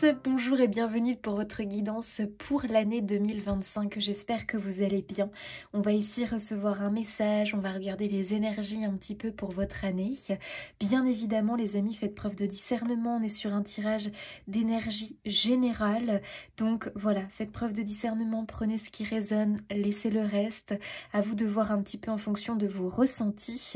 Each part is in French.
bonjour et bienvenue pour votre guidance pour l'année 2025. J'espère que vous allez bien. On va ici recevoir un message, on va regarder les énergies un petit peu pour votre année. Bien évidemment les amis, faites preuve de discernement, on est sur un tirage d'énergie générale. Donc voilà, faites preuve de discernement, prenez ce qui résonne, laissez le reste. À vous de voir un petit peu en fonction de vos ressentis.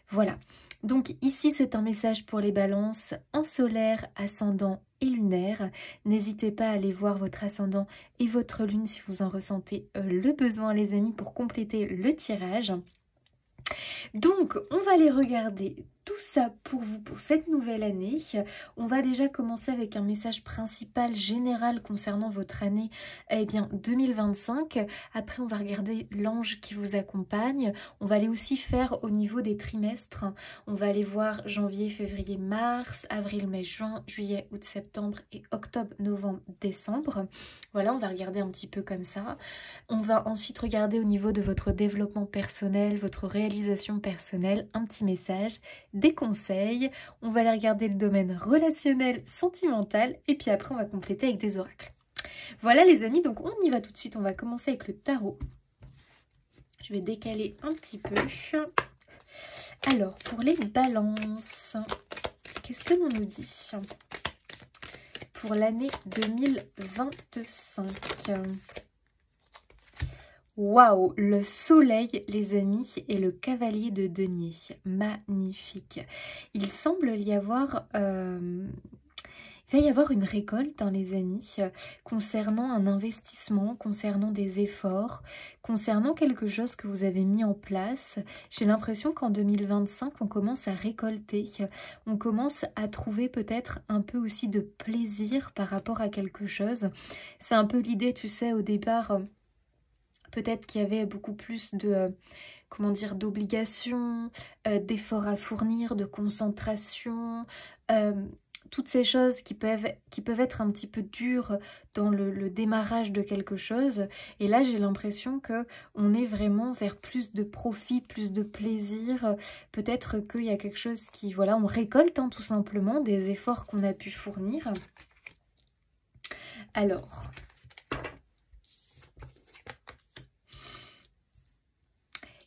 Voilà. Donc ici c'est un message pour les balances en solaire, ascendant et lunaire. N'hésitez pas à aller voir votre ascendant et votre lune si vous en ressentez le besoin les amis pour compléter le tirage. Donc on va aller regarder tout ça pour vous pour cette nouvelle année. On va déjà commencer avec un message principal général concernant votre année 2025. Après on va regarder l'ange qui vous accompagne. On va aller aussi faire au niveau des trimestres. On va aller voir janvier, février, mars, avril, mai, juin, juillet, août, septembre et octobre, novembre, décembre. Voilà, on va regarder un petit peu comme ça. On va ensuite regarder au niveau de votre développement personnel, votre réalisation personnelle, un petit message, des conseils. On va aller regarder le domaine relationnel, sentimental et puis après on va compléter avec des oracles. Voilà les amis, donc on y va tout de suite. On va commencer avec le tarot. Je vais décaler un petit peu. Alors, pour les balances, qu'est-ce que l'on nous dit pour l'année 2025? Waouh, le soleil, les amis, et le cavalier de denier. Magnifique. Il semble y avoir... il va y avoir une récolte, hein, les amis, concernant un investissement, concernant des efforts, concernant quelque chose que vous avez mis en place. J'ai l'impression qu'en 2025, on commence à récolter, on commence à trouver peut-être un peu aussi de plaisir par rapport à quelque chose. C'est un peu l'idée, tu sais, au départ... Peut-être qu'il y avait beaucoup plus de, comment dire, d'obligations, d'efforts à fournir, de concentration, toutes ces choses qui peuvent être un petit peu dures dans le démarrage de quelque chose. Et là, j'ai l'impression qu'on est vraiment vers plus de profit, plus de plaisir. Peut-être qu'il y a quelque chose qui, voilà, on récolte hein, tout simplement des efforts qu'on a pu fournir. Alors...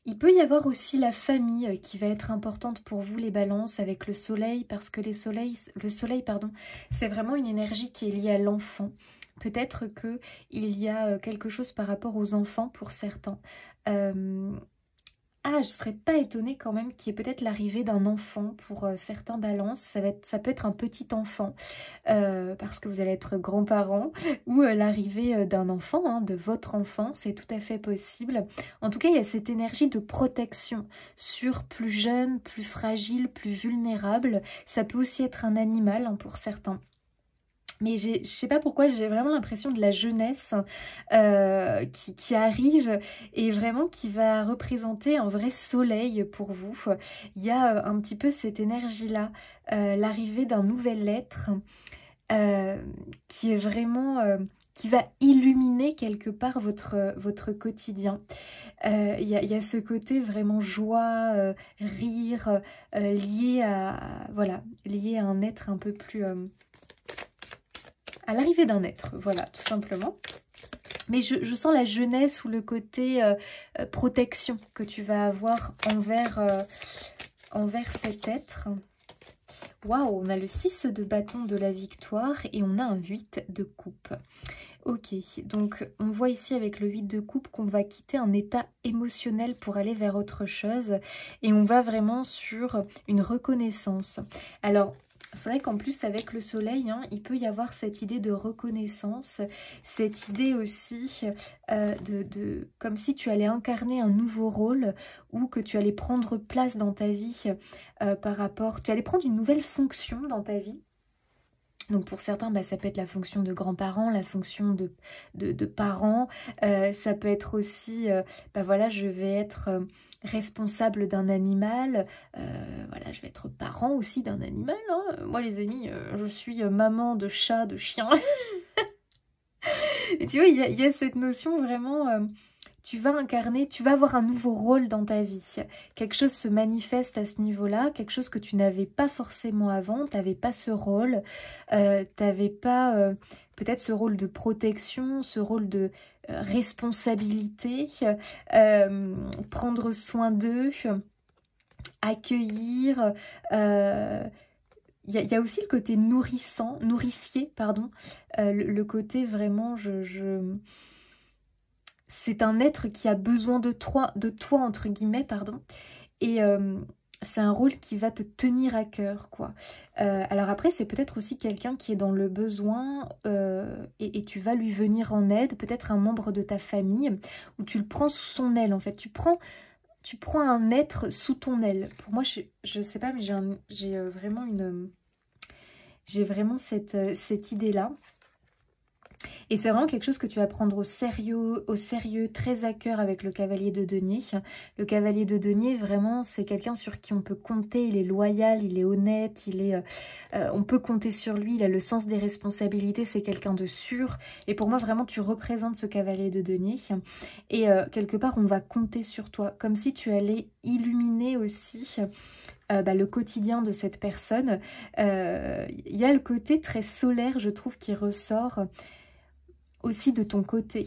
Il peut y avoir aussi la famille qui va être importante pour vous les balances avec le soleil parce que le soleil, c'est vraiment une énergie qui est liée à l'enfant. Peut-être qu'il y a quelque chose par rapport aux enfants pour certains. Je ne serais pas étonnée quand même qu'il y ait peut-être l'arrivée d'un enfant pour certains balances. Ça peut être un petit enfant parce que vous allez être grands-parents ou l'arrivée d'un enfant, hein, de votre enfant, c'est tout à fait possible. En tout cas, il y a cette énergie de protection sur plus jeune, plus fragile, plus vulnérable. Ça peut aussi être un animal hein, pour certains. Mais je ne sais pas pourquoi, j'ai vraiment l'impression de la jeunesse qui arrive et vraiment qui va représenter un vrai soleil pour vous. Il y a un petit peu cette énergie-là, l'arrivée d'un nouvel être qui est vraiment... qui va illuminer quelque part votre quotidien. Il y a ce côté vraiment joie, rire, lié à un être un peu plus... à l'arrivée d'un être, voilà, tout simplement. Mais je sens la jeunesse ou le côté protection que tu vas avoir envers cet être. Waouh, on a le 6 de bâton de la victoire et on a un 8 de coupe. Ok, donc on voit ici avec le 8 de coupe qu'on va quitter un état émotionnel pour aller vers autre chose. Et on va vraiment sur une reconnaissance. Alors... C'est vrai qu'en plus, avec le soleil, hein, il peut y avoir cette idée de reconnaissance, cette idée aussi comme si tu allais incarner un nouveau rôle ou que tu allais prendre place dans ta vie tu allais prendre une nouvelle fonction dans ta vie. Donc pour certains, ça peut être la fonction de grands-parents, la fonction de parents. Ça peut être aussi, voilà, je vais être responsable d'un animal. Voilà, je vais être parent aussi d'un animal. Hein. Moi les amis, je suis maman de chat, de chien. Et tu vois, il y a cette notion vraiment tu vas incarner, tu vas avoir un nouveau rôle dans ta vie. Quelque chose se manifeste à ce niveau-là, quelque chose que tu n'avais pas forcément avant, tu n'avais pas ce rôle, tu n'avais pas peut-être ce rôle de protection, ce rôle de responsabilité, prendre soin d'eux, accueillir. Il y a aussi le côté nourricier, pardon, le côté vraiment, c'est un être qui a besoin de toi entre guillemets, pardon, et c'est un rôle qui va te tenir à cœur, quoi. Alors après, c'est peut-être aussi quelqu'un qui est dans le besoin et tu vas lui venir en aide, peut-être un membre de ta famille, ou tu le prends sous son aile, en fait. Tu prends un être sous ton aile. Pour moi, je sais pas, mais j'ai vraiment cette idée-là. Et c'est vraiment quelque chose que tu vas prendre au sérieux, très à cœur avec le cavalier de denier. Le cavalier de denier, vraiment, c'est quelqu'un sur qui on peut compter. Il est loyal, il est honnête, on peut compter sur lui, il a le sens des responsabilités, c'est quelqu'un de sûr. Et pour moi, vraiment, tu représentes ce cavalier de denier. Et quelque part, on va compter sur toi, comme si tu allais illuminer aussi le quotidien de cette personne. Il y a le côté très solaire, je trouve, qui ressort aussi de ton côté,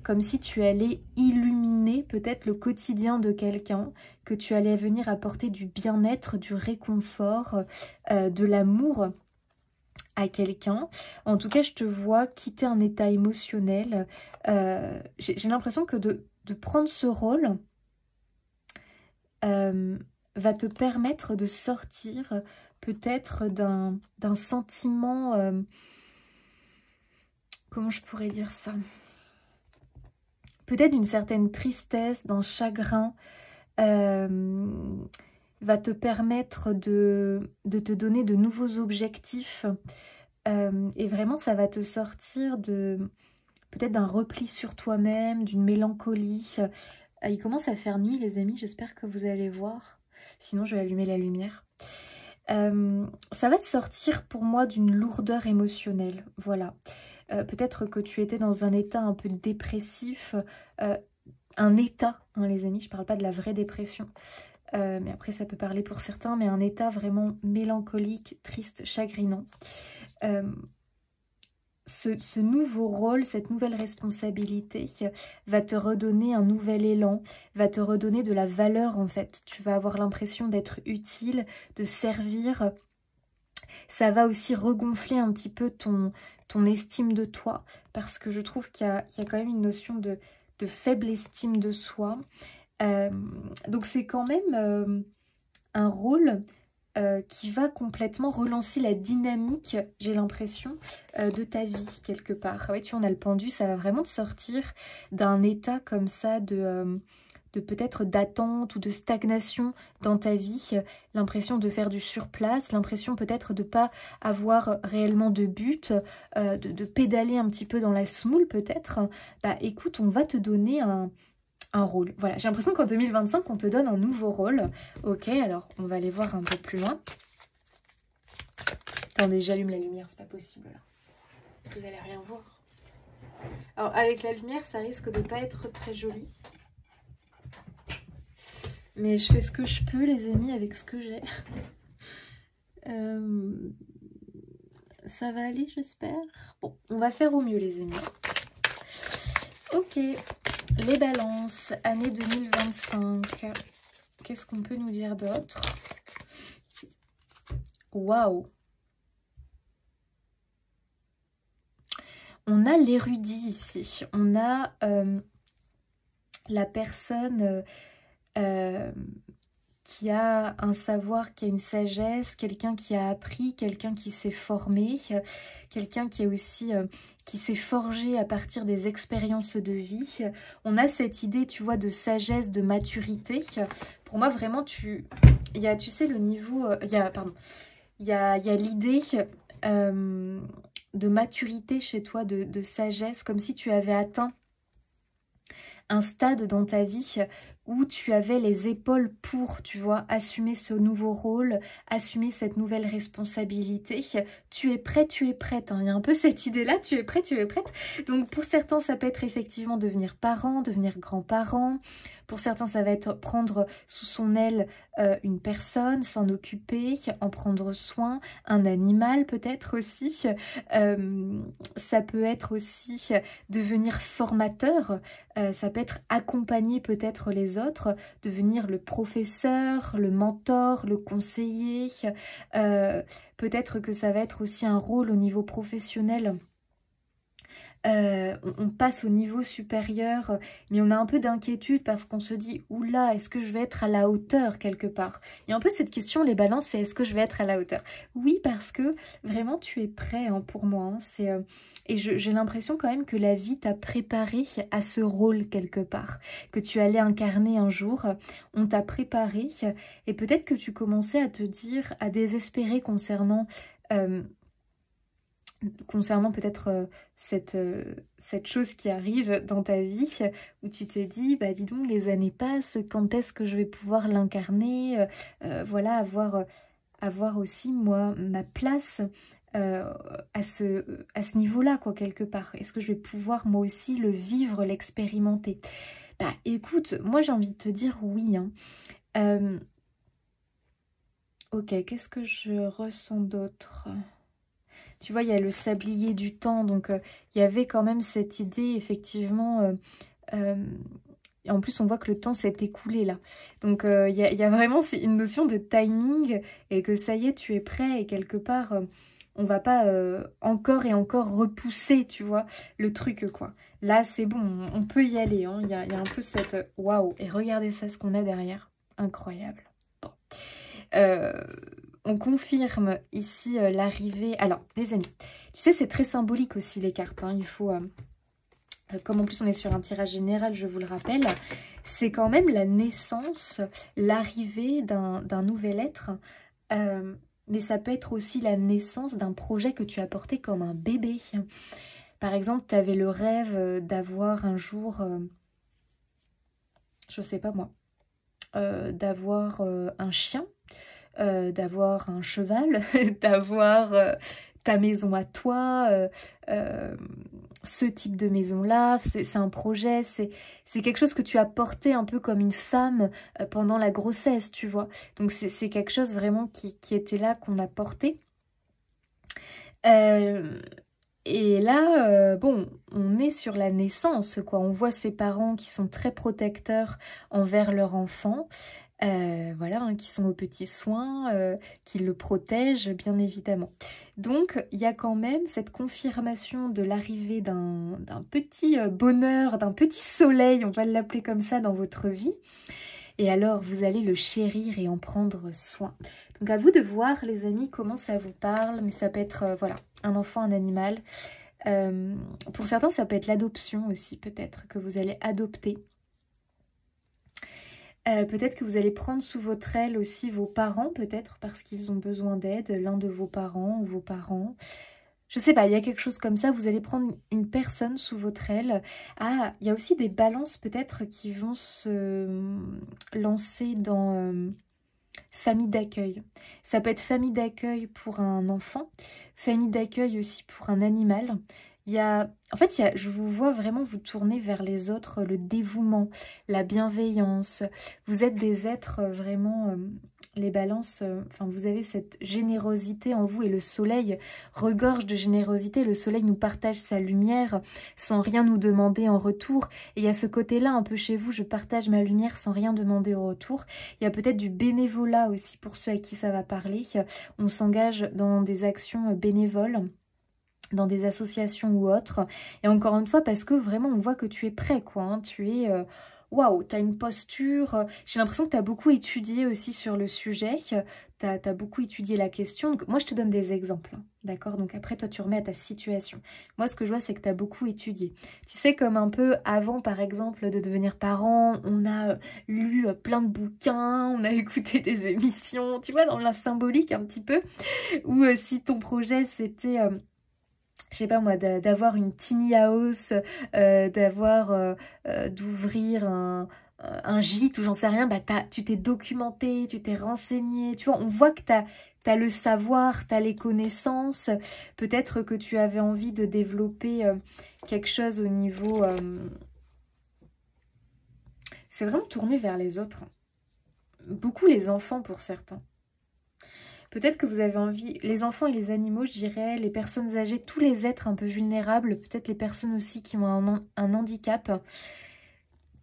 comme si tu allais illuminer peut-être le quotidien de quelqu'un, que tu allais venir apporter du bien-être, du réconfort, de l'amour à quelqu'un. En tout cas, je te vois quitter un état émotionnel. J'ai l'impression que de prendre ce rôle va te permettre de sortir peut-être d'un sentiment... comment je pourrais dire ça? Peut-être d'une certaine tristesse, d'un chagrin, va te permettre de te donner de nouveaux objectifs. Et vraiment, ça va te sortir peut-être d'un repli sur toi-même, d'une mélancolie. Il commence à faire nuit, les amis, j'espère que vous allez voir. Sinon, je vais allumer la lumière. Ça va te sortir pour moi d'une lourdeur émotionnelle, voilà. Peut-être que tu étais dans un état un peu dépressif, un état, hein, les amis, je ne parle pas de la vraie dépression, mais après ça peut parler pour certains, mais un état vraiment mélancolique, triste, chagrinant. Ce nouveau rôle, cette nouvelle responsabilité va te redonner un nouvel élan, va te redonner de la valeur en fait. Tu vas avoir l'impression d'être utile, de servir. Ça va aussi regonfler un petit peu ton estime de toi, parce que je trouve qu'il y a quand même une notion de faible estime de soi. Donc c'est quand même un rôle qui va complètement relancer la dynamique, j'ai l'impression, de ta vie quelque part. Ouais, tu vois, on a le pendu, ça va vraiment te sortir d'un état comme ça de peut-être d'attente ou de stagnation dans ta vie, l'impression de faire du surplace, l'impression peut-être de ne pas avoir réellement de but, de pédaler un petit peu dans la semoule peut-être. Bah écoute, on va te donner un rôle. Voilà, j'ai l'impression qu'en 2025, on te donne un nouveau rôle. Ok, alors on va aller voir un peu plus loin. Attendez, j'allume la lumière, c'est pas possible là. Vous allez rien voir. Alors avec la lumière, ça risque de pas être très joli. Mais je fais ce que je peux, les amis, avec ce que j'ai. Ça va aller, j'espère. Bon, on va faire au mieux, les amis. Ok, les balances, année 2025. Qu'est-ce qu'on peut nous dire d'autre? Waouh! On a l'érudit ici. On a la personne... qui a un savoir, qui a une sagesse, quelqu'un qui a appris, quelqu'un qui s'est formé, quelqu'un qui a aussi qui s'est forgé à partir des expériences de vie. On a cette idée, tu vois, de sagesse, de maturité. Pour moi, vraiment, il y a, tu sais, le niveau... il y a l'idée de maturité chez toi, de sagesse, comme si tu avais atteint un stade dans ta vie où tu avais les épaules pour, tu vois, assumer ce nouveau rôle, assumer cette nouvelle responsabilité. Tu es prêt, tu es prête, hein. Il y a un peu cette idée-là, tu es prêt, tu es prête. Donc pour certains, ça peut être effectivement devenir parent, devenir grand-parent. Pour certains, ça va être prendre sous son aile une personne, s'en occuper, en prendre soin, un animal peut-être aussi. Ça peut être aussi devenir formateur, ça peut être accompagner peut-être les autres, devenir le professeur, le mentor, le conseiller. Peut-être que ça va être aussi un rôle au niveau professionnel. On passe au niveau supérieur, mais on a un peu d'inquiétude parce qu'on se dit, oula, est-ce que je vais être à la hauteur quelque part? Il y a un peu cette question, les balances, c'est est-ce que je vais être à la hauteur? Oui, parce que vraiment tu es prêt, hein, pour moi, hein, et j'ai l'impression quand même que la vie t'a préparé à ce rôle quelque part, que tu allais incarner un jour, on t'a préparé, et peut-être que tu commençais à te dire, à désespérer concernant peut-être cette chose qui arrive dans ta vie, où tu te dis, bah dis donc, les années passent, quand est-ce que je vais pouvoir l'incarner, voilà, avoir aussi, moi, ma place à ce niveau-là, quoi, quelque part. Est-ce que je vais pouvoir, moi aussi, le vivre, l'expérimenter? Bah écoute, moi j'ai envie de te dire oui, hein. Ok, qu'est-ce que je ressens d'autre? Tu vois, il y a le sablier du temps, donc il y avait quand même cette idée, effectivement. Et en plus, on voit que le temps s'est écoulé là. Donc, il y a vraiment une notion de timing et que ça y est, tu es prêt. Et quelque part, on va pas encore et encore repousser, tu vois, le truc, quoi. Là, c'est bon, on peut y aller. Hein. Il y a un peu cette... Waouh! Et regardez ça, ce qu'on a derrière. Incroyable. Bon. On confirme ici l'arrivée. Alors, les amis, tu sais, c'est très symbolique aussi les cartes. Hein. Il faut, comme en plus on est sur un tirage général, je vous le rappelle, c'est quand même la naissance, l'arrivée d'un nouvel être. Mais ça peut être aussi la naissance d'un projet que tu as porté comme un bébé. Par exemple, tu avais le rêve d'avoir un jour, je sais pas moi, d'avoir un chien. D'avoir un cheval, d'avoir ta maison à toi, ce type de maison-là, c'est un projet, c'est quelque chose que tu as porté un peu comme une femme pendant la grossesse, tu vois. Donc c'est quelque chose vraiment qui était là, qu'on a porté. Et là, bon, on est sur la naissance, quoi. On voit ces parents qui sont très protecteurs envers leur enfant. Voilà, hein, qui sont aux petits soins, qui le protègent, bien évidemment. Donc, il y a quand même cette confirmation de l'arrivée d'un petit bonheur, d'un petit soleil, on va l'appeler comme ça, dans votre vie. Et alors, vous allez le chérir et en prendre soin. Donc, à vous de voir, les amis, comment ça vous parle. Mais ça peut être, voilà, un enfant, un animal. Pour certains, ça peut être l'adoption aussi, peut-être, que vous allez adopter. Peut-être que vous allez prendre sous votre aile aussi vos parents, peut-être, parce qu'ils ont besoin d'aide, l'un de vos parents ou vos parents. Je sais pas, il y a quelque chose comme ça, vous allez prendre une personne sous votre aile. Ah, il y a aussi des balances peut-être qui vont se lancer dans famille d'accueil. Ça peut être famille d'accueil pour un enfant, famille d'accueil aussi pour un animal. En fait, je vous vois vraiment vous tourner vers les autres, le dévouement, la bienveillance. Vous êtes des êtres vraiment, les balances, enfin vous avez cette générosité en vous et le soleil regorge de générosité. Le soleil nous partage sa lumière sans rien nous demander en retour. Et il y a ce côté-là un peu chez vous, je partage ma lumière sans rien demander au retour. Il y a peut-être du bénévolat aussi pour ceux à qui ça va parler. On s'engage dans des actions bénévoles, dans des associations ou autres. Et encore une fois, parce que vraiment, on voit que tu es prêt, quoi. Hein. Tu es... Waouh, tu as une posture. J'ai l'impression que tu as beaucoup étudié aussi sur le sujet. Tu as beaucoup étudié la question. Donc, moi, je te donne des exemples. Hein, d'accord? Donc après, toi, tu remets à ta situation. Moi, ce que je vois, c'est que tu as beaucoup étudié. Tu sais, comme un peu avant, par exemple, de devenir parent, on a lu plein de bouquins, on a écouté des émissions, tu vois, dans la symbolique un petit peu. Ou si ton projet, c'était... je sais pas moi, d'avoir une tiny house, d'ouvrir un gîte ou j'en sais rien, bah tu t'es documenté, tu t'es renseigné, tu vois, on voit que t'as le savoir, t'as les connaissances, peut-être que tu avais envie de développer quelque chose au niveau... c'est vraiment tourné vers les autres. Beaucoup les enfants pour certains. Peut-être que vous avez envie, les enfants et les animaux, je dirais, les personnes âgées, tous les êtres un peu vulnérables, peut-être les personnes aussi qui ont un handicap.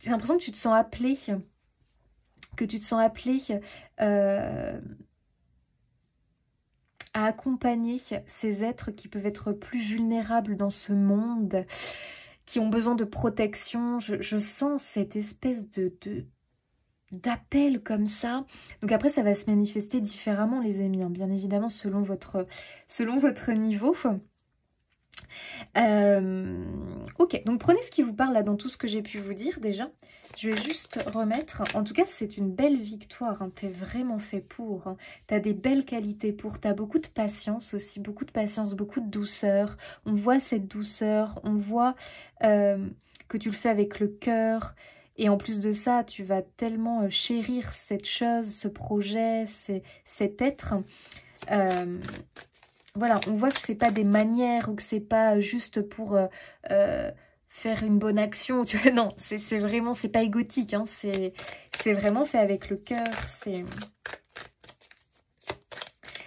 J'ai l'impression que tu te sens appelé, à accompagner ces êtres qui peuvent être plus vulnérables dans ce monde, qui ont besoin de protection. Je sens cette espèce d'appel comme ça. Donc après, ça va se manifester différemment, les amis, hein, bien évidemment, selon votre niveau. Ok, donc prenez ce qui vous parle là dans tout ce que j'ai pu vous dire déjà. Je vais juste remettre, en tout cas c'est une belle victoire, hein. T'es vraiment fait pour, hein. T'as des belles qualités pour, t'as beaucoup de patience aussi, beaucoup de patience, beaucoup de douceur. On voit cette douceur, on voit que tu le fais avec le cœur. Et en plus de ça, tu vas tellement chérir cette chose, ce projet, cet être. Voilà, on voit que c'est pas des manières ou que c'est pas juste pour faire une bonne action. Tu vois, non, c'est vraiment, c'est pas égotique. Hein, c'est vraiment fait avec le cœur.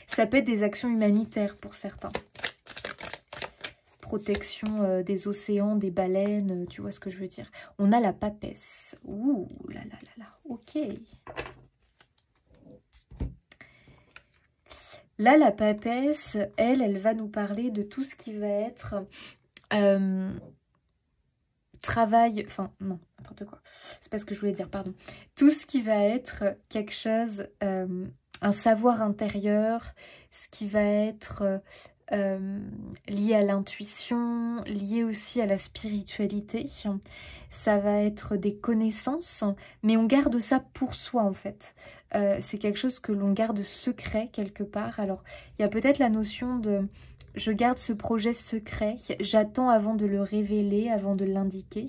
Ça peut être des actions humanitaires pour certains. Protection des océans, des baleines, tu vois ce que je veux dire. On a la papesse. Ouh là là là là, ok. Là, la papesse, elle va nous parler de tout ce qui va être travail, enfin non, n'importe quoi. C'est pas ce que je voulais dire, pardon. Tout ce qui va être quelque chose, un savoir intérieur, ce qui va être lié à l'intuition, lié aussi à la spiritualité. Ça va être des connaissances, mais on garde ça pour soi en fait. C'est quelque chose que l'on garde secret quelque part. Alors, il y a peut-être la notion de je garde ce projet secret, j'attends avant de le révéler, avant de l'indiquer.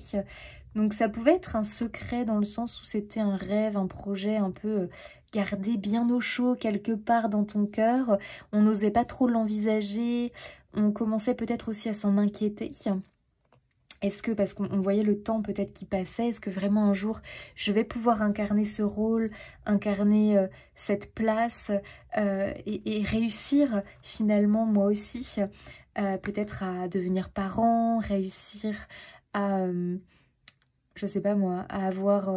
Donc ça pouvait être un secret dans le sens où c'était un rêve, un projet un peu gardé bien au chaud quelque part dans ton cœur. On n'osait pas trop l'envisager, on commençait peut-être aussi à s'en inquiéter. Est-ce que, parce qu'on voyait le temps peut-être qui passait, est-ce que vraiment un jour je vais pouvoir incarner ce rôle, incarner cette place et réussir finalement moi aussi peut-être à devenir parent, réussir à, je sais pas moi, à avoir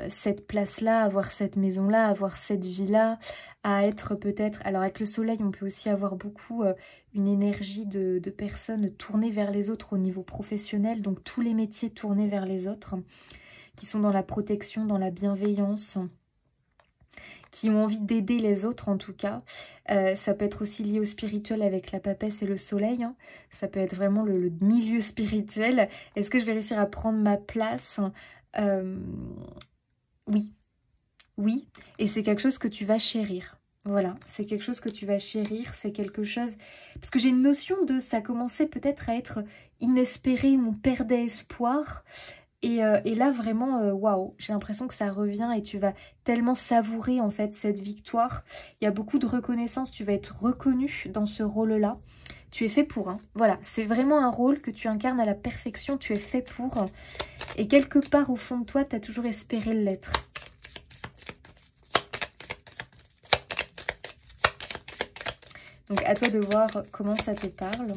cette place-là, avoir cette maison-là, avoir cette vie-là, à être peut-être... Alors avec le soleil, on peut aussi avoir beaucoup une énergie de personnes tournées vers les autres au niveau professionnel, donc tous les métiers tournés vers les autres, qui sont dans la protection, dans la bienveillance, qui ont envie d'aider les autres en tout cas. Ça peut être aussi lié au spirituel avec la papesse et le soleil. Hein. Ça peut être vraiment le milieu spirituel. Est-ce que je vais réussir à prendre ma place? Oui. Oui. Et c'est quelque chose que tu vas chérir. Voilà, c'est quelque chose que tu vas chérir, c'est quelque chose... Parce que j'ai une notion de... Ça commençait peut-être à être inespéré, on perdait espoir... Et là, vraiment, waouh, j'ai l'impression que ça revient et tu vas tellement savourer, en fait, cette victoire. Il y a beaucoup de reconnaissance, tu vas être reconnu dans ce rôle-là. Tu es fait pour, hein. Voilà, c'est vraiment un rôle que tu incarnes à la perfection, tu es fait pour. Et quelque part, au fond de toi, tu as toujours espéré l'être. Donc, à toi de voir comment ça te parle.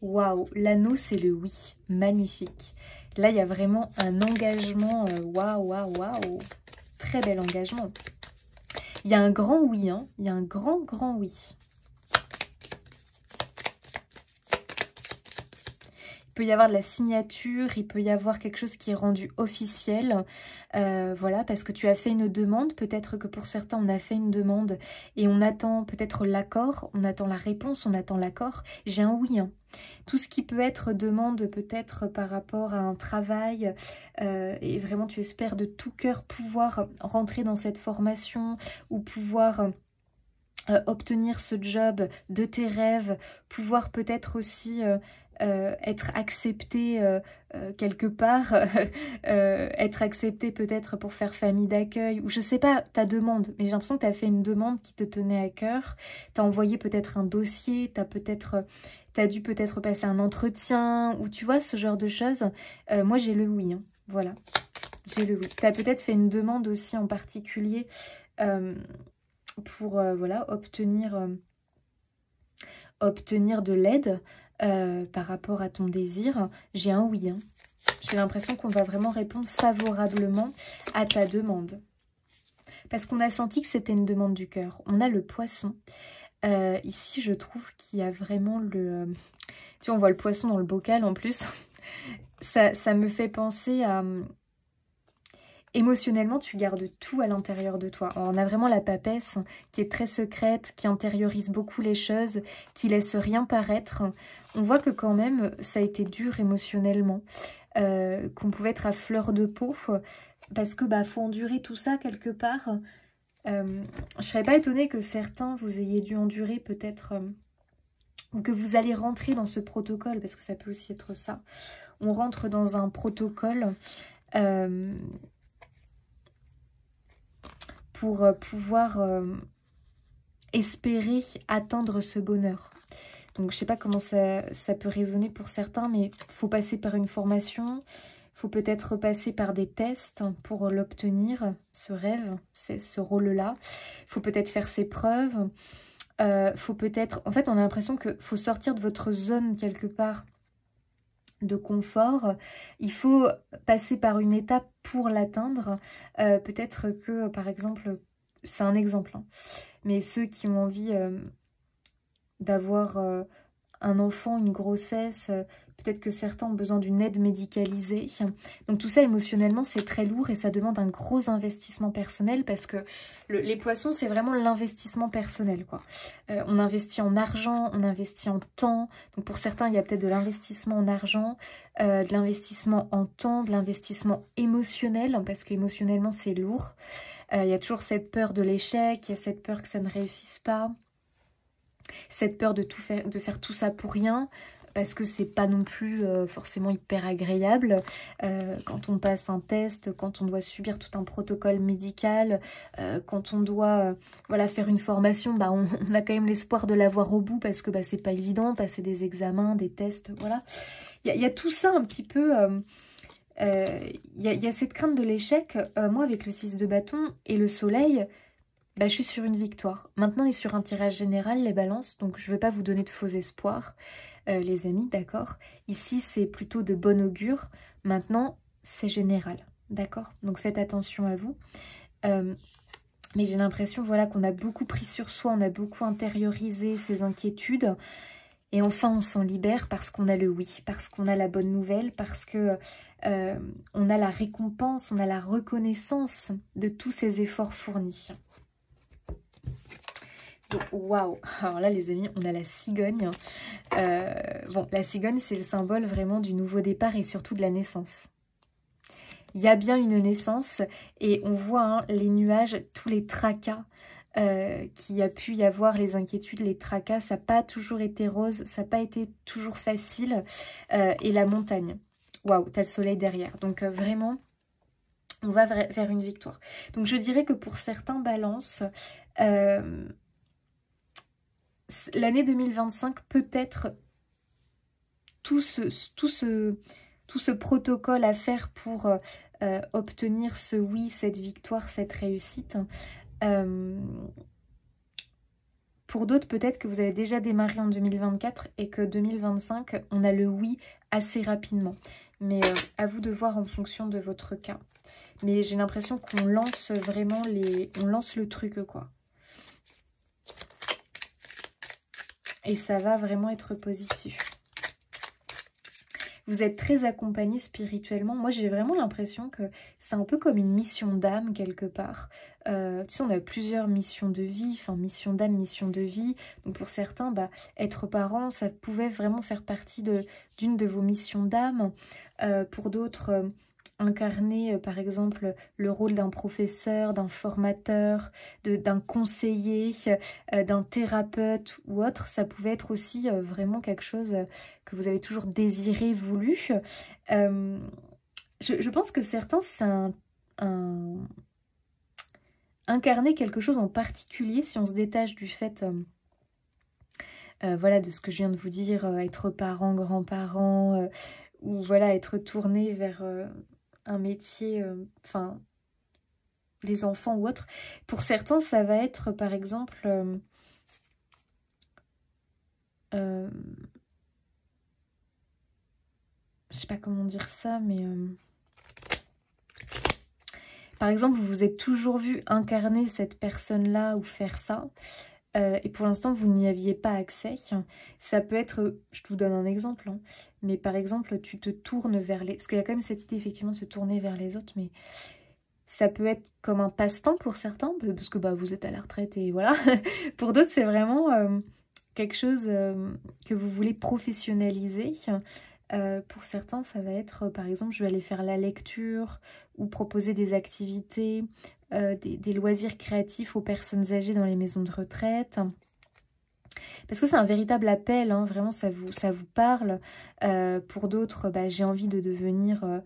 Waouh, l'anneau, c'est le oui. Magnifique. Là, il y a vraiment un engagement. Waouh, waouh, waouh. Très bel engagement. Il y a un grand oui, hein. Il y a un grand, grand oui. Il peut y avoir de la signature, il peut y avoir quelque chose qui est rendu officiel. Voilà, parce que tu as fait une demande. Peut-être que pour certains, on a fait une demande et on attend peut-être l'accord. On attend la réponse, on attend l'accord. J'ai un oui, hein. Tout ce qui peut être demande peut-être par rapport à un travail et vraiment tu espères de tout cœur pouvoir rentrer dans cette formation ou pouvoir obtenir ce job de tes rêves, pouvoir peut-être aussi être accepté quelque part, être accepté peut-être pour faire famille d'accueil, ou je sais pas ta demande, mais j'ai l'impression que tu as fait une demande qui te tenait à cœur, tu as envoyé peut-être un dossier, t'as dû peut-être passer un entretien, ou tu vois, ce genre de choses. Moi j'ai le oui, hein. Voilà, j'ai le oui. Tu as peut-être fait une demande aussi en particulier pour voilà, obtenir de l'aide par rapport à ton désir. J'ai un oui, hein. J'ai l'impression qu'on va vraiment répondre favorablement à ta demande. Parce qu'on a senti que c'était une demande du cœur. On a le poisson. Ici, je trouve qu'il y a vraiment le... tu vois, on voit le poisson dans le bocal en plus. Ça me fait penser à... émotionnellement, tu gardes tout à l'intérieur de toi. On a vraiment la papesse qui est très secrète, qui intériorise beaucoup les choses, qui laisse rien paraître. On voit que quand même, ça a été dur émotionnellement, qu'on pouvait être à fleur de peau, parce que bah faut endurer tout ça quelque part. Je serais pas étonnée que certains vous ayez dû endurer peut-être, ou que vous allez rentrer dans ce protocole, parce que ça peut aussi être ça. On rentre dans un protocole pour pouvoir espérer atteindre ce bonheur. Donc je sais pas comment ça peut résonner pour certains, mais il faut passer par une formation, il faut peut-être passer par des tests pour l'obtenir, ce rêve, ce rôle-là. Il faut peut-être faire ses preuves, faut peut-être... En fait, on a l'impression qu'il faut sortir de votre zone quelque part de confort. Il faut passer par une étape pour l'atteindre. Peut-être que, par exemple, c'est un exemple, hein, mais ceux qui ont envie d'avoir un enfant, une grossesse, peut-être que certains ont besoin d'une aide médicalisée. Donc tout ça émotionnellement c'est très lourd et ça demande un gros investissement personnel parce que les poissons c'est vraiment l'investissement personnel, quoi. On investit en argent, on investit en temps. Donc pour certains il y a peut-être de l'investissement en argent, de l'investissement en temps, de l'investissement émotionnel parce qu'émotionnellement c'est lourd. Il y a toujours cette peur de l'échec, il y a cette peur que ça ne réussisse pas. Cette peur de faire tout ça pour rien, parce que c'est pas non plus forcément hyper agréable. Quand on passe un test, quand on doit subir tout un protocole médical, quand on doit voilà, faire une formation, bah, on a quand même l'espoir de l'avoir au bout, parce que bah, c'est pas évident, passer des examens, des tests, voilà. Il y a tout ça un petit peu... il y a cette crainte de l'échec. Moi, avec le 6 de bâton et le soleil... bah, je suis sur une victoire. Maintenant, on est sur un tirage général, les balances, donc je ne vais pas vous donner de faux espoirs, les amis, d'accord? Ici, c'est plutôt de bon augure. Maintenant, c'est général, d'accord? Donc, faites attention à vous. Mais j'ai l'impression, voilà, qu'on a beaucoup pris sur soi, on a beaucoup intériorisé ces inquiétudes. Et enfin, on s'en libère parce qu'on a le oui, parce qu'on a la bonne nouvelle, parce que on a la récompense, on a la reconnaissance de tous ces efforts fournis. Waouh! Alors là, les amis, on a la cigogne. Bon, la cigogne, c'est le symbole vraiment du nouveau départ et surtout de la naissance. Il y a bien une naissance et on voit hein, les nuages, tous les tracas qu'il y a pu y avoir, les inquiétudes, les tracas. Ça n'a pas toujours été rose, ça n'a pas été toujours facile. Et la montagne. Waouh, t'as le soleil derrière. Donc vraiment, on va vers une victoire. Donc je dirais que pour certains balances... l'année 2025 peut être tout ce protocole à faire pour obtenir ce oui, cette victoire, cette réussite. Pour d'autres, peut-être que vous avez déjà démarré en 2024 et que 2025, on a le oui assez rapidement. Mais à vous de voir en fonction de votre cas. Mais j'ai l'impression qu'on lance vraiment on lance le truc, quoi. Et ça va vraiment être positif. Vous êtes très accompagné spirituellement. Moi, j'ai vraiment l'impression que c'est un peu comme une mission d'âme, quelque part. Tu sais, on a plusieurs missions de vie, enfin, mission d'âme, mission de vie. Donc, pour certains, bah, être parent, ça pouvait vraiment faire partie d'une de vos missions d'âme. Pour d'autres, incarner par exemple le rôle d'un professeur, d'un formateur, d'un conseiller, d'un thérapeute ou autre. Ça pouvait être aussi vraiment quelque chose que vous avez toujours désiré, voulu. Je pense que certains, c'est incarner quelque chose en particulier, si on se détache du fait, voilà, de ce que je viens de vous dire, être parent, grand-parent, ou voilà, être tourné vers un métier, enfin, les enfants ou autre. Pour certains, ça va être, par exemple, je sais pas comment dire ça, mais... par exemple, vous vous êtes toujours vu incarner cette personne-là ou faire ça, et pour l'instant, vous n'y aviez pas accès. Ça peut être, je vous donne un exemple, hein, mais par exemple, tu te tournes vers les... Parce qu'il y a quand même cette idée, effectivement, de se tourner vers les autres, mais ça peut être comme un passe-temps pour certains, parce que bah, vous êtes à la retraite et voilà. Pour d'autres, c'est vraiment quelque chose que vous voulez professionnaliser. Pour certains, ça va être, par exemple, je vais aller faire la lecture ou proposer des activités, des loisirs créatifs aux personnes âgées dans les maisons de retraite. Parce que c'est un véritable appel, hein, vraiment, ça vous parle. Pour d'autres, bah, j'ai envie de devenir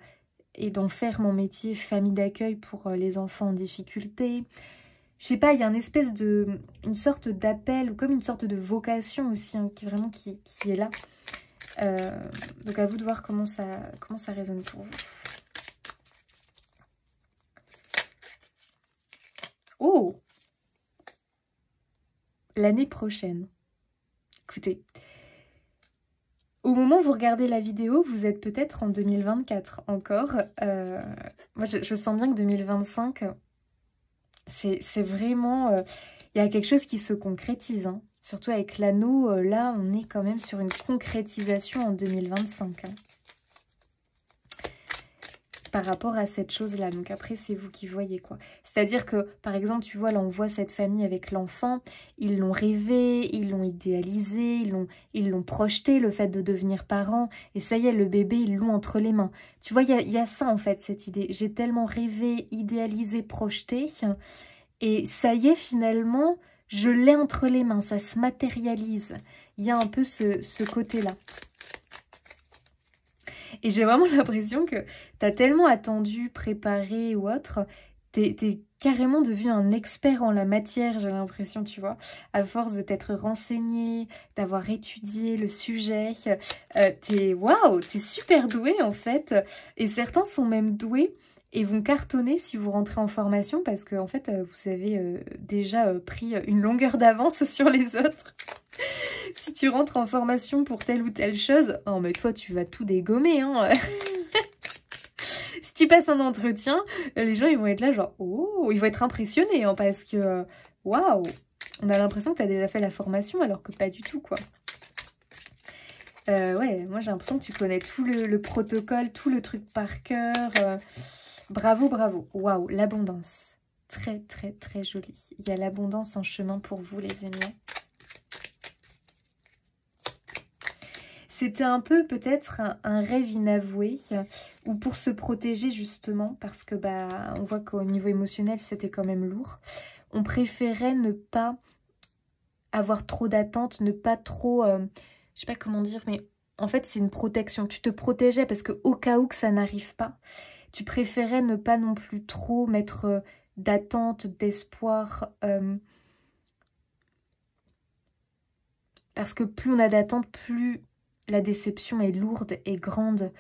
et d'en faire mon métier famille d'accueil pour les enfants en difficulté. Je sais pas, il y a une sorte d'appel, ou comme une sorte de vocation aussi, hein, qui est là. Donc à vous de voir comment ça résonne pour vous. Oh! L'année prochaine. Écoutez, au moment où vous regardez la vidéo, vous êtes peut-être en 2024 encore. Moi, je sens bien que 2025, c'est vraiment... il y a quelque chose qui se concrétise, hein. Surtout avec l'anneau, là, on est quand même sur une concrétisation en 2025. Hein, par rapport à cette chose-là. Donc après, c'est vous qui voyez, quoi. C'est-à-dire que, par exemple, tu vois, là, on voit cette famille avec l'enfant. Ils l'ont rêvé, ils l'ont idéalisé, ils l'ont projeté, le fait de devenir parent. Et ça y est, le bébé, ils l'ont entre les mains. Tu vois, il y a ça, en fait, cette idée. J'ai tellement rêvé, idéalisé, projeté. Et ça y est, finalement... je l'ai entre les mains, ça se matérialise. Il y a un peu ce côté-là. Et j'ai vraiment l'impression que tu as tellement attendu, préparé ou autre, t'es carrément devenu un expert en la matière, j'ai l'impression, tu vois. À force de t'être renseigné, d'avoir étudié le sujet, waouh, t'es super doué en fait. Et certains sont même doués et vont cartonner si vous rentrez en formation parce que en fait, vous avez déjà pris une longueur d'avance sur les autres. Si tu rentres en formation pour telle ou telle chose, non mais toi tu vas tout dégommer, hein. Si tu passes un entretien, les gens ils vont être là genre, oh, ils vont être impressionnés, hein, parce que, waouh, on a l'impression que tu as déjà fait la formation alors que pas du tout, quoi. Ouais, moi j'ai l'impression que tu connais tout le protocole, tout le truc par cœur. Bravo, bravo. Waouh, l'abondance. Très, très, très joli. Il y a l'abondance en chemin pour vous, les amis. C'était un peu peut-être un rêve inavoué, ou pour se protéger justement, parce que bah on voit qu'au niveau émotionnel, c'était quand même lourd. On préférait ne pas avoir trop d'attentes, ne pas trop... je sais pas comment dire, mais en fait, c'est une protection. Tu te protégeais parce que au cas où que ça n'arrive pas, tu préférais ne pas non plus trop mettre d'attentes, d'espoir. Parce que plus on a d'attentes, plus la déception est lourde et grande.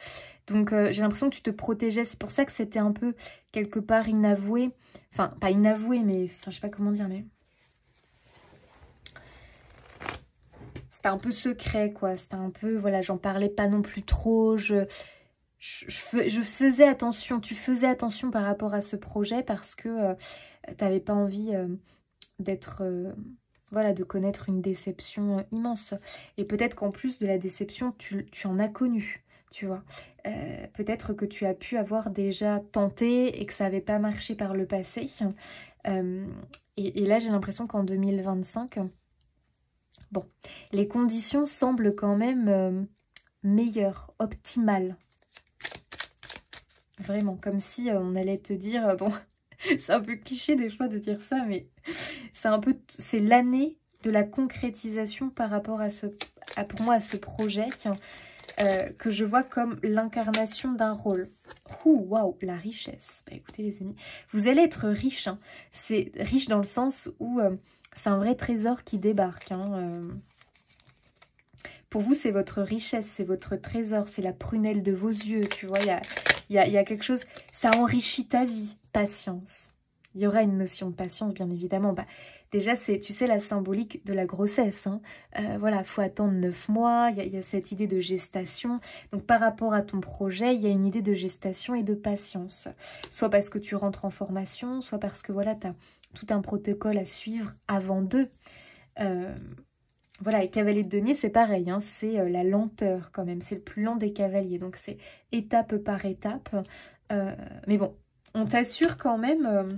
Donc j'ai l'impression que tu te protégeais. C'est pour ça que c'était un peu quelque part inavoué. Enfin, pas inavoué, mais... Enfin, je sais pas comment dire, mais... c'était un peu secret, quoi. C'était un peu... Voilà, j'en parlais pas non plus trop. Je faisais attention. Tu faisais attention par rapport à ce projet parce que t'avais pas envie d'être... voilà, de connaître une déception immense. Et peut-être qu'en plus de la déception, tu en as connu, tu vois. Peut-être que tu as pu avoir déjà tenté et que ça n'avait pas marché par le passé. Et là, j'ai l'impression qu'en 2025, bon, les conditions semblent quand même meilleures, optimales. Vraiment, comme si on allait te dire, bon, c'est un peu cliché des fois de dire ça, mais c'est un peu, c'est l'année de la concrétisation par rapport à pour moi, à ce projet que je vois comme l'incarnation d'un rôle. Ouh, waouh, la richesse. Bah, écoutez les amis, vous allez être riche, hein. C'est riche dans le sens où c'est un vrai trésor qui débarque, hein. Pour vous, c'est votre richesse, c'est votre trésor, c'est la prunelle de vos yeux, tu vois, il y a quelque chose, ça enrichit ta vie. Patience. Il y aura une notion de patience, bien évidemment. Bah, déjà, c'est, tu sais, la symbolique de la grossesse, hein. Voilà, il faut attendre 9 mois, il y a cette idée de gestation. Donc, par rapport à ton projet, il y a une idée de gestation et de patience. Soit parce que tu rentres en formation, soit parce que, voilà, tu as tout un protocole à suivre avant d'eux. Voilà, et cavalier de denier, c'est pareil, hein, c'est la lenteur quand même, c'est le plus lent des cavaliers, donc c'est étape par étape. Mais bon, on t'assure quand même,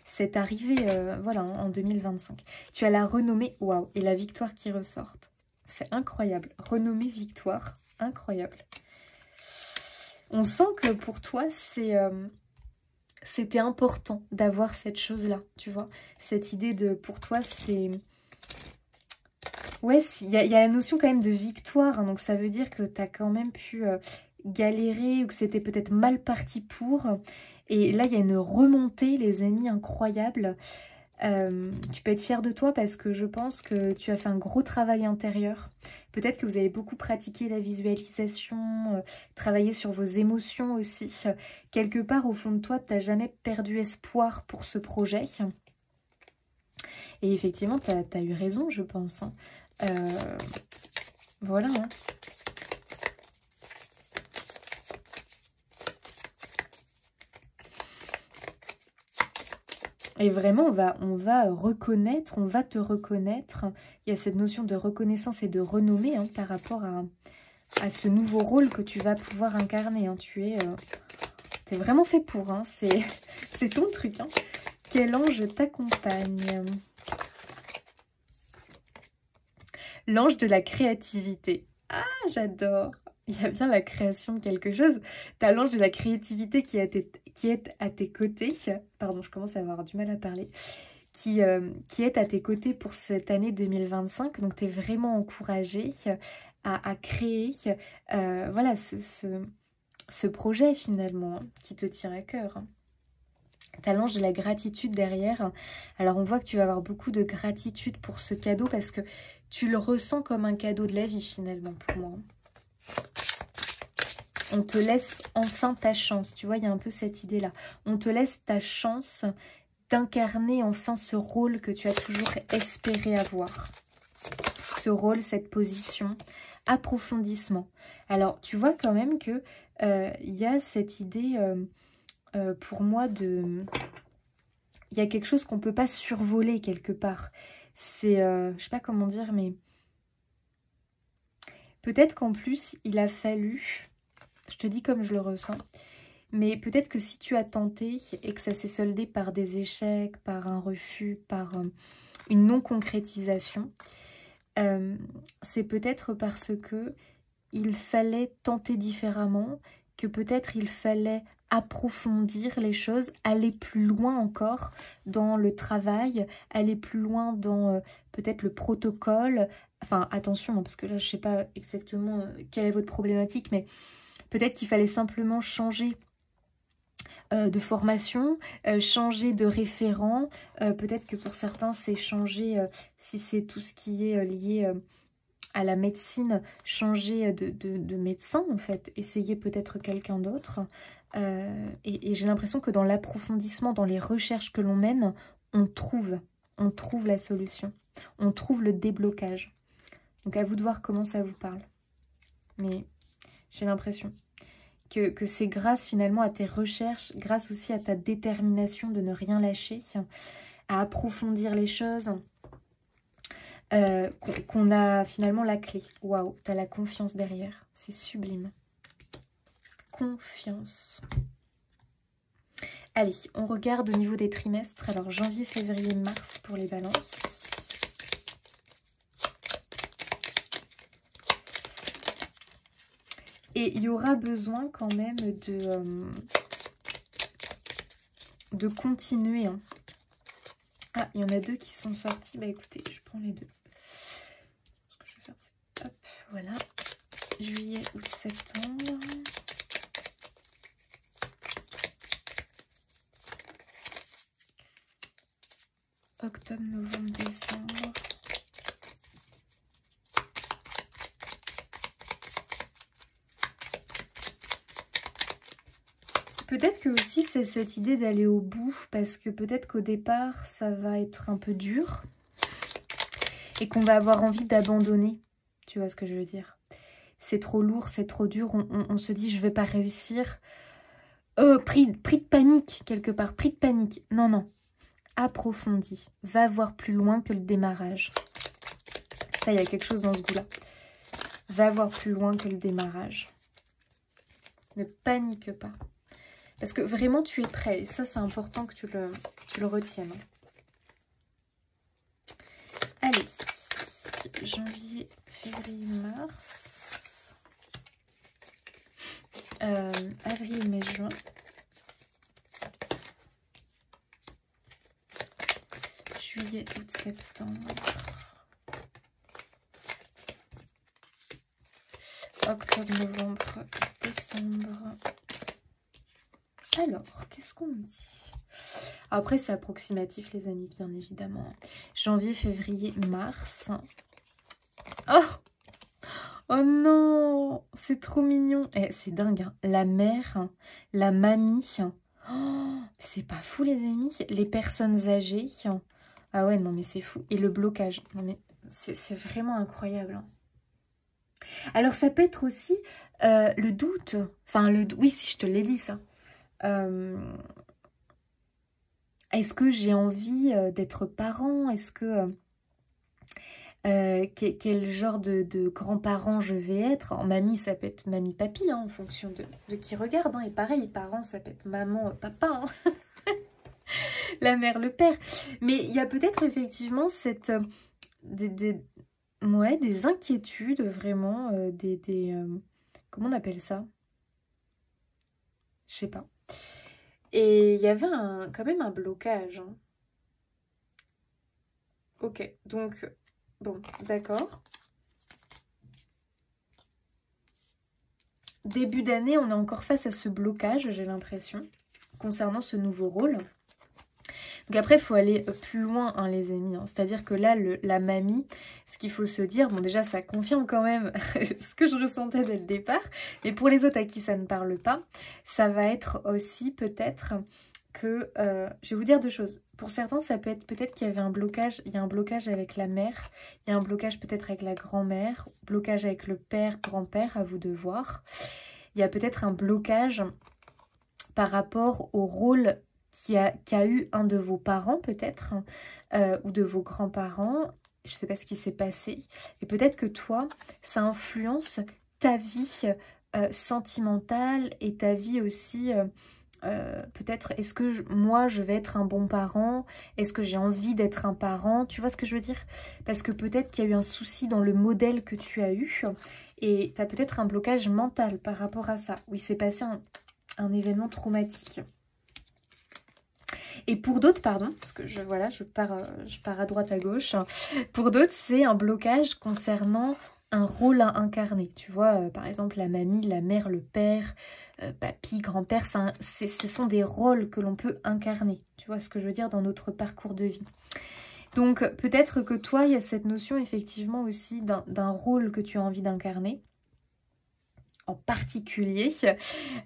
cette arrivée, voilà, en 2025. Tu as la renommée, waouh, et la victoire qui ressortent. C'est incroyable, renommée, victoire, incroyable. On sent que pour toi, c'était important d'avoir cette chose-là, tu vois. Cette idée de, pour toi, c'est... Ouais, il y a la notion quand même de victoire, hein, donc ça veut dire que tu as quand même pu galérer ou que c'était peut-être mal parti pour. Et là, il y a une remontée, les amis, incroyable. Tu peux être fier de toi parce que je pense que tu as fait un gros travail intérieur. Peut-être que vous avez beaucoup pratiqué la visualisation, travaillé sur vos émotions aussi. Quelque part, au fond de toi, tu n'as jamais perdu espoir pour ce projet. Et effectivement, tu as eu raison, je pense. Hein. Voilà. Hein. Et vraiment, on va reconnaître, on va te reconnaître. Il y a cette notion de reconnaissance et de renommée hein, par rapport à ce nouveau rôle que tu vas pouvoir incarner. Hein. Tu es vraiment fait pour. Hein. C'est ton truc. Hein. Quel ange t'accompagne? L'ange de la créativité. Ah, j'adore. Il y a bien la création de quelque chose. Tu as l'ange de la créativité qui est à tes côtés. Pardon, je commence à avoir du mal à parler. Qui est à tes côtés pour cette année 2025. Donc, tu es vraiment encouragé à créer voilà, ce projet finalement hein, qui te tient à cœur. Hein. T'as l'ange de la gratitude derrière. Alors, on voit que tu vas avoir beaucoup de gratitude pour ce cadeau parce que tu le ressens comme un cadeau de la vie finalement pour moi. On te laisse enfin ta chance. Tu vois, il y a un peu cette idée-là. On te laisse ta chance d'incarner enfin ce rôle que tu as toujours espéré avoir. Ce rôle, cette position, approfondissement. Alors, tu vois quand même que il y a cette idée, pour moi, de... Il y a quelque chose qu'on ne peut pas survoler quelque part. C'est, je sais pas comment dire, mais... Peut-être qu'en plus, il a fallu... Je te dis comme je le ressens. Mais peut-être que si tu as tenté et que ça s'est soldé par des échecs, par un refus, par une non-concrétisation, c'est peut-être parce que il fallait tenter différemment, que peut-être il fallait approfondir les choses, aller plus loin encore dans le travail, aller plus loin dans peut-être le protocole. Enfin, attention, parce que là, je ne sais pas exactement quelle est votre problématique, mais peut-être qu'il fallait simplement changer de formation, changer de référent. Peut-être que pour certains, c'est changer, si c'est tout ce qui est lié à la médecine, changer de médecin, en fait. Essayer peut-être quelqu'un d'autre. Et j'ai l'impression que dans l'approfondissement, dans les recherches que l'on mène, on trouve la solution. On trouve le déblocage. Donc à vous de voir comment ça vous parle. Mais j'ai l'impression que c'est grâce finalement à tes recherches, grâce aussi à ta détermination de ne rien lâcher, à approfondir les choses, qu'on a finalement la clé. Waouh, t'as la confiance derrière. C'est sublime. Confiance. Allez, on regarde au niveau des trimestres. Alors, janvier, février, mars pour les balances. Et il y aura besoin quand même de continuer. Hein. Ah, il y en a 2 qui sont sortis. Bah écoutez, je prends les 2. Ce que je vais faire, c'est... Hop, voilà. Juillet, août, septembre. Octobre, novembre, décembre. Peut-être que aussi c'est cette idée d'aller au bout, parce que peut-être qu'au départ ça va être un peu dur et qu'on va avoir envie d'abandonner. Tu vois ce que je veux dire? C'est trop lourd, c'est trop dur, on se dit je vais pas réussir. Pris de panique quelque part, pris de panique. Non, non, approfondis, va voir plus loin que le démarrage. Ça, il y a quelque chose dans ce goût-là. Va voir plus loin que le démarrage. Ne panique pas. Parce que vraiment, tu es prêt. Et ça, c'est important que tu le retiennes. Allez. Janvier, février, mars. Avril, mai, juin. Juillet, août, septembre. Octobre, novembre, décembre. Alors, qu'est-ce qu'on me dit? Après, c'est approximatif, les amis, bien évidemment. Janvier, février, mars. Oh! Oh non! C'est trop mignon. Eh, c'est dingue, hein. La mère, la mamie. Oh, c'est pas fou, les amis. Les personnes âgées. Ah ouais, non, mais c'est fou. Et le blocage. Non, mais c'est vraiment incroyable. Hein. Alors, ça peut être aussi le doute. Enfin, oui, si je te l'ai dit, ça. Est-ce que j'ai envie d'être parent? Est-ce que quel genre de grands-parents je vais être? En mamie, ça peut être mamie-papy, hein, en fonction de qui regarde. Hein. Et pareil, parents, ça peut être maman, papa, hein. La mère, le père. Mais il y a peut-être effectivement cette ouais, des inquiétudes, vraiment, comment on appelle ça? Je sais pas. Et il y avait quand même un blocage. Hein. Ok, donc, bon, d'accord. Début d'année, on est encore face à ce blocage, j'ai l'impression, concernant ce nouveau rôle. Donc après, il faut aller plus loin, hein, les amis. Hein. C'est-à-dire que là, la mamie, ce qu'il faut se dire, bon déjà, ça confirme quand même ce que je ressentais dès le départ. Mais pour les autres à qui ça ne parle pas, ça va être aussi peut-être que... je vais vous dire 2 choses. Pour certains, ça peut être peut-être qu'il y avait un blocage. Il y a un blocage avec la mère. Il y a un blocage peut-être avec la grand-mère. Blocage avec le père, grand-père, à vous de voir. Il y a peut-être un blocage par rapport au rôle qu'a eu un de vos parents peut-être, ou de vos grands-parents. Je ne sais pas ce qui s'est passé. Et peut-être que toi, ça influence ta vie sentimentale et ta vie aussi... peut-être, est-ce que moi je vais être un bon parent? Est-ce que j'ai envie d'être un parent? Tu vois ce que je veux dire? Parce que peut-être qu'il y a eu un souci dans le modèle que tu as eu et tu as peut-être un blocage mental par rapport à ça. Oui, c'est passé un événement traumatique. Et pour d'autres, pardon, parce que je pars à droite à gauche. Pour d'autres, c'est un blocage concernant un rôle à incarner. Tu vois, par exemple, la mamie, la mère, le père, papy, grand-père, ce sont des rôles que l'on peut incarner. Tu vois ce que je veux dire dans notre parcours de vie. Donc, peut-être que toi, il y a cette notion effectivement aussi d'un rôle que tu as envie d'incarner. En particulier,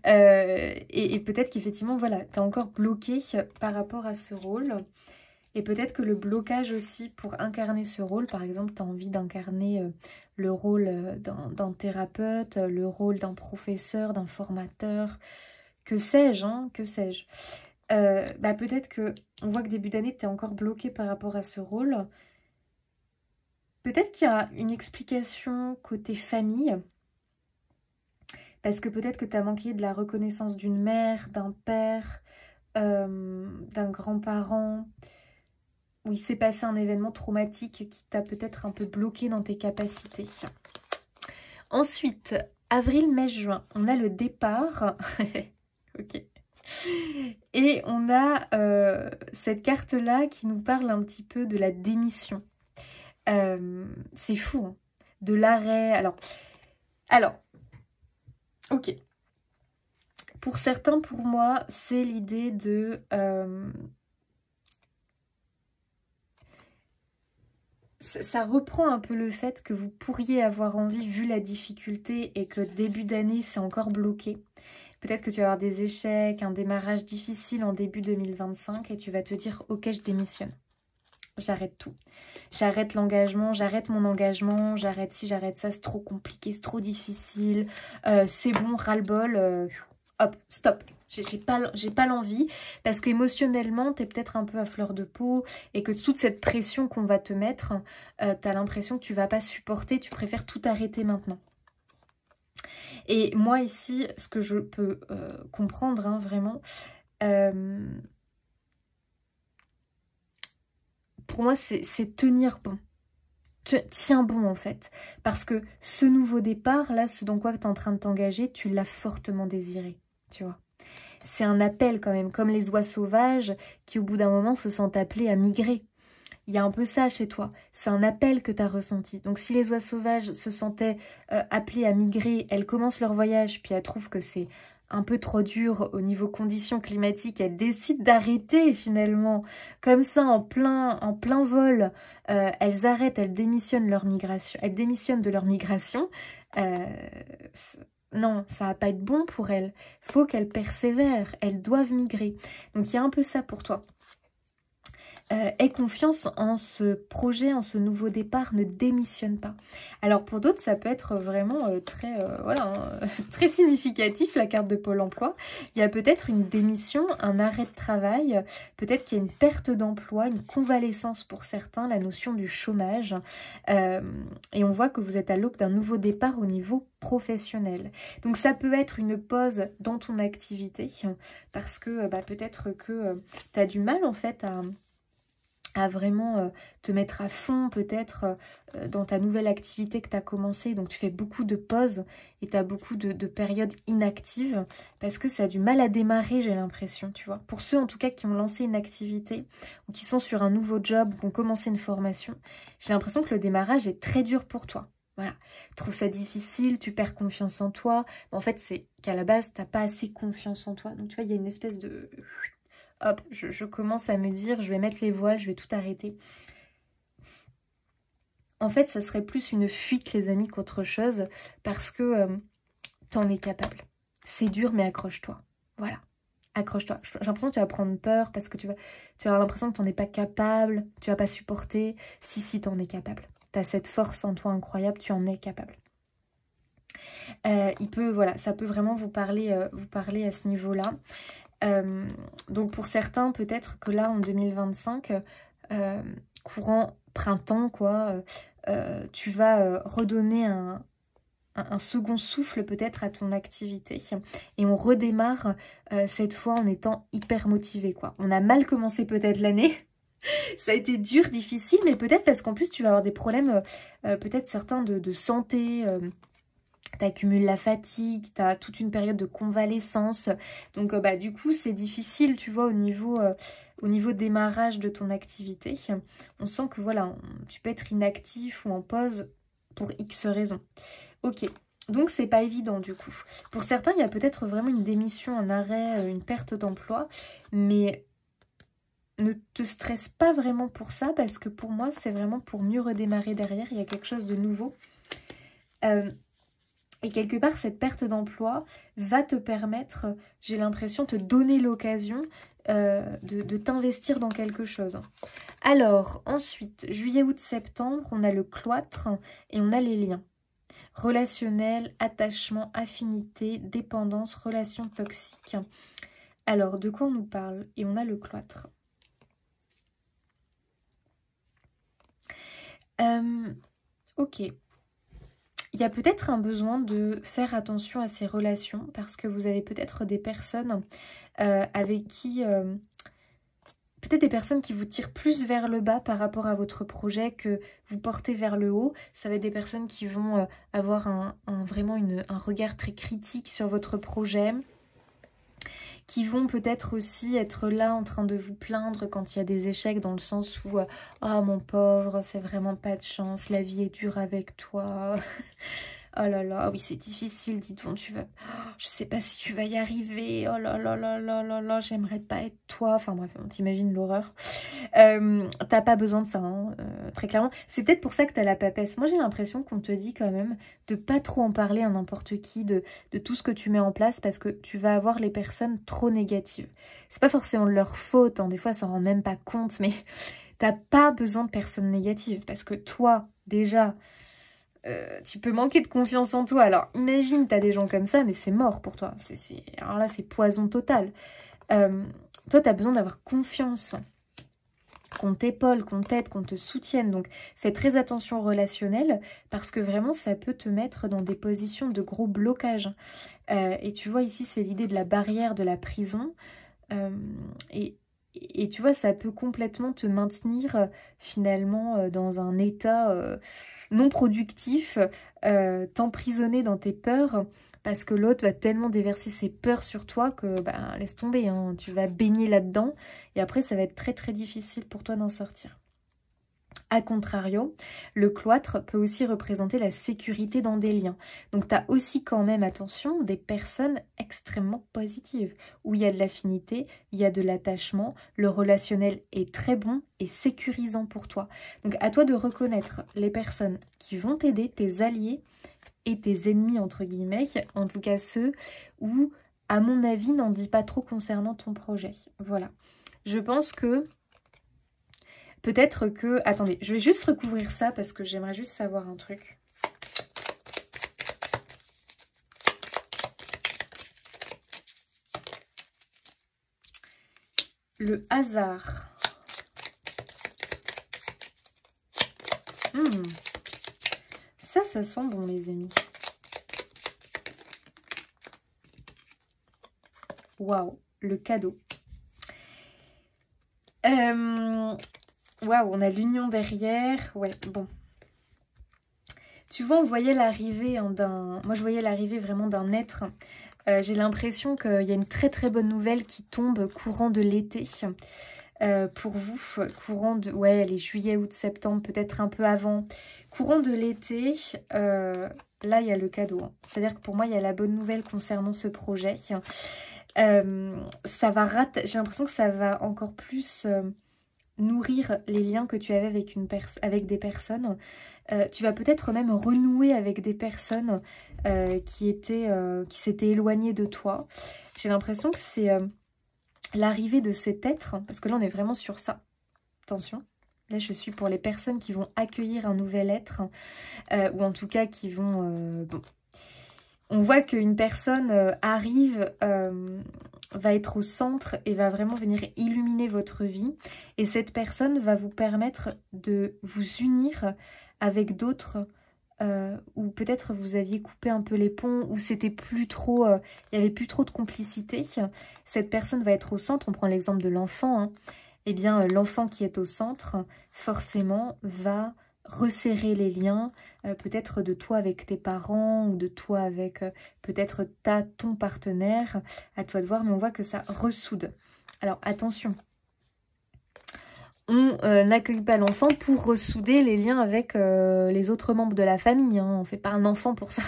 et peut-être qu'effectivement, voilà, tu es encore bloqué par rapport à ce rôle, et peut-être que le blocage aussi pour incarner ce rôle, par exemple, tu as envie d'incarner le rôle d'un thérapeute, le rôle d'un professeur, d'un formateur, que sais-je, hein, que sais-je. Bah peut-être que, on voit que début d'année, tu es encore bloqué par rapport à ce rôle. Peut-être qu'il y a une explication côté famille, parce que peut-être que tu as manqué de la reconnaissance d'une mère, d'un père, d'un grand-parent, où il s'est passé un événement traumatique qui t'a peut-être un peu bloqué dans tes capacités. Ensuite, avril, mai, juin, on a le départ. Ok. Et on a cette carte-là qui nous parle un petit peu de la démission. C'est fou, hein, de l'arrêt. Alors, ok. Pour certains, pour moi, c'est l'idée de... ça reprend un peu le fait que vous pourriez avoir envie, vu la difficulté, et que le début d'année, c'est encore bloqué. Peut-être que tu vas avoir des échecs, un démarrage difficile en début 2025 et tu vas te dire « Ok, je démissionne. J'arrête tout. J'arrête l'engagement, j'arrête mon engagement, j'arrête ci, j'arrête ça, c'est trop compliqué, c'est trop difficile. C'est bon, ras-le-bol. Hop, stop. J'ai pas l'envie parce qu'émotionnellement, tu es peut-être un peu à fleur de peau et que toute cette pression qu'on va te mettre, tu as l'impression que tu vas pas supporter, tu préfères tout arrêter maintenant. » Et moi ici, ce que je peux comprendre, hein, vraiment, pour moi c'est tenir bon. Tiens bon en fait. Parce que ce nouveau départ, là, ce dans quoi tu es en train de t'engager, tu l'as fortement désiré, tu vois. C'est un appel quand même, comme les oies sauvages qui au bout d'un moment se sentent appelés à migrer. Il y a un peu ça chez toi. C'est un appel que tu as ressenti. Donc si les oies sauvages se sentaient appelées à migrer, elles commencent leur voyage, puis elles trouvent que c'est un peu trop dur au niveau conditions climatiques, elles décident d'arrêter finalement. Comme ça, en plein vol, elles arrêtent, elles démissionnent leur migration. Elles démissionnent de leur migration. Non, ça va pas être bon pour elles. Faut qu'elles persévèrent. Elles doivent migrer. Donc il y a un peu ça pour toi. Aie confiance en ce projet, en ce nouveau départ, ne démissionne pas. Alors pour d'autres, ça peut être vraiment très, voilà, hein, très significatif, la carte de Pôle emploi. Il y a peut-être une démission, un arrêt de travail, peut-être qu'il y a une perte d'emploi, une convalescence pour certains, la notion du chômage. Et on voit que vous êtes à l'aube d'un nouveau départ au niveau professionnel. Donc ça peut être une pause dans ton activité, parce que peut-être que tu as du mal en fait à vraiment te mettre à fond peut-être dans ta nouvelle activité que tu as commencé. Donc tu fais beaucoup de pauses et tu as beaucoup de périodes inactives parce que ça a du mal à démarrer, j'ai l'impression, tu vois. Pour ceux en tout cas qui ont lancé une activité ou qui sont sur un nouveau job ou qui ont commencé une formation, j'ai l'impression que le démarrage est très dur pour toi. Voilà, tu trouves ça difficile, tu perds confiance en toi. En fait, c'est qu'à la base, tu n'as pas assez confiance en toi. Donc tu vois, il y a une espèce de... Hop, je commence à me dire, je vais mettre les voiles, je vais tout arrêter. En fait, ça serait plus une fuite, les amis, qu'autre chose, parce que t'en es capable. C'est dur, mais accroche-toi. Voilà, accroche-toi. J'ai l'impression que tu vas prendre peur, parce que tu vas avoir l'impression que t'en es pas capable, tu vas pas supporter. Si, t'en es capable. T'as cette force en toi incroyable, tu en es capable. Voilà, ça peut vraiment vous parler à ce niveau-là. Donc pour certains, peut-être que là, en 2025, courant printemps, quoi, tu vas redonner un second souffle peut-être à ton activité. Et on redémarre cette fois en étant hyper motivé, quoi. On a mal commencé peut-être l'année. Ça a été dur, difficile, mais peut-être parce qu'en plus, tu vas avoir des problèmes, peut-être certains de santé, tu accumules la fatigue, tu as toute une période de convalescence. Donc du coup, c'est difficile, tu vois, au niveau démarrage de ton activité. On sent que voilà, tu peux être inactif ou en pause pour X raisons. Ok, donc c'est pas évident du coup. Pour certains, il y a peut-être vraiment une démission, un arrêt, une perte d'emploi. Mais ne te stresse pas vraiment pour ça parce que pour moi, c'est vraiment pour mieux redémarrer derrière. Il y a quelque chose de nouveau. Et quelque part, cette perte d'emploi va te permettre, j'ai l'impression, te donner l'occasion de t'investir dans quelque chose. Alors, ensuite, juillet, août, septembre, on a le cloître et on a les liens. Relationnel, attachement, affinité, dépendance, relations toxiques. Alors, de quoi on nous parle? Et on a le cloître. Ok. Il y a peut-être un besoin de faire attention à ces relations parce que vous avez peut-être des personnes avec qui peut-être des personnes qui vous tirent plus vers le bas par rapport à votre projet que vous portez vers le haut. Ça va être des personnes qui vont avoir vraiment un regard très critique sur votre projet, qui vont peut-être aussi être là en train de vous plaindre quand il y a des échecs, dans le sens où oh mon pauvre, c'est vraiment pas de chance, la vie est dure avec toi. Oh là là, oui c'est difficile, dis donc, je sais pas si tu vas y arriver, oh là là là là là là, j'aimerais pas être toi, enfin bref, on t'imagine l'horreur. T'as pas besoin de ça, hein, très clairement. C'est peut-être pour ça que t'as la papesse. Moi j'ai l'impression qu'on te dit quand même de pas trop en parler à n'importe qui, de tout ce que tu mets en place, parce que tu vas avoir les personnes trop négatives. C'est pas forcément de leur faute, hein, des fois ça en rend même pas compte, mais t'as pas besoin de personnes négatives, parce que toi, déjà... tu peux manquer de confiance en toi. Alors, imagine, t'as des gens comme ça, mais c'est mort pour toi. Alors là, c'est poison total. Toi, t'as besoin d'avoir confiance. Qu'on t'épaule, qu'on t'aide, qu'on te soutienne. Donc, fais très attention au relationnel, parce que vraiment, ça peut te mettre dans des positions de gros blocage. Et tu vois, ici, c'est l'idée de la barrière de la prison. Et tu vois, ça peut complètement te maintenir, finalement, dans un état... non productif, t'emprisonner dans tes peurs, parce que l'autre va tellement déverser ses peurs sur toi que bah, laisse tomber, hein, tu vas baigner là-dedans et après ça va être très très difficile pour toi d'en sortir. A contrario, le cloître peut aussi représenter la sécurité dans des liens. Donc tu as aussi quand même, attention, des personnes extrêmement positives, où il y a de l'affinité, il y a de l'attachement, le relationnel est très bon et sécurisant pour toi. Donc à toi de reconnaître les personnes qui vont t'aider, tes alliés et tes ennemis entre guillemets, en tout cas ceux où, à mon avis, n'en dis pas trop concernant ton projet. Voilà. Je pense que... peut-être que... Attendez, je vais juste recouvrir ça parce que j'aimerais juste savoir un truc. Le hasard. Ça sent bon, les amis. Waouh, le cadeau. Waouh, on a l'union derrière. Ouais, bon. Tu vois, on voyait l'arrivée d'un... Moi, je voyais l'arrivée vraiment d'un être. J'ai l'impression qu'il y a une très très bonne nouvelle qui tombe courant de l'été. Pour vous, courant de... Ouais, les juillet, août, septembre, peut-être un peu avant. Courant de l'été, là, il y a le cadeau. Hein. C'est-à-dire que pour moi, il y a la bonne nouvelle concernant ce projet. Ça va j'ai l'impression que ça va encore plus nourrir les liens que tu avais avec, avec des personnes. Tu vas peut-être même renouer avec des personnes qui s'étaient éloignées de toi. J'ai l'impression que c'est l'arrivée de cet être, parce que là on est vraiment sur ça. Attention, là je suis pour les personnes qui vont accueillir un nouvel être, ou en tout cas qui vont... bon. On voit qu'une personne arrive, va être au centre et va vraiment venir illuminer votre vie. Et cette personne va vous permettre de vous unir avec d'autres, où peut-être vous aviez coupé un peu les ponts, où c'était plus trop, il n'y avait plus trop de complicité. Cette personne va être au centre, on prend l'exemple de l'enfant, hein. Eh bien l'enfant qui est au centre, forcément, va resserrer les liens, peut-être de toi avec tes parents, ou de toi avec peut-être ton partenaire, à toi de voir, mais on voit que ça ressoude. Alors attention, on n'accueille pas l'enfant pour ressouder les liens avec les autres membres de la famille, hein. On ne fait pas un enfant pour ça,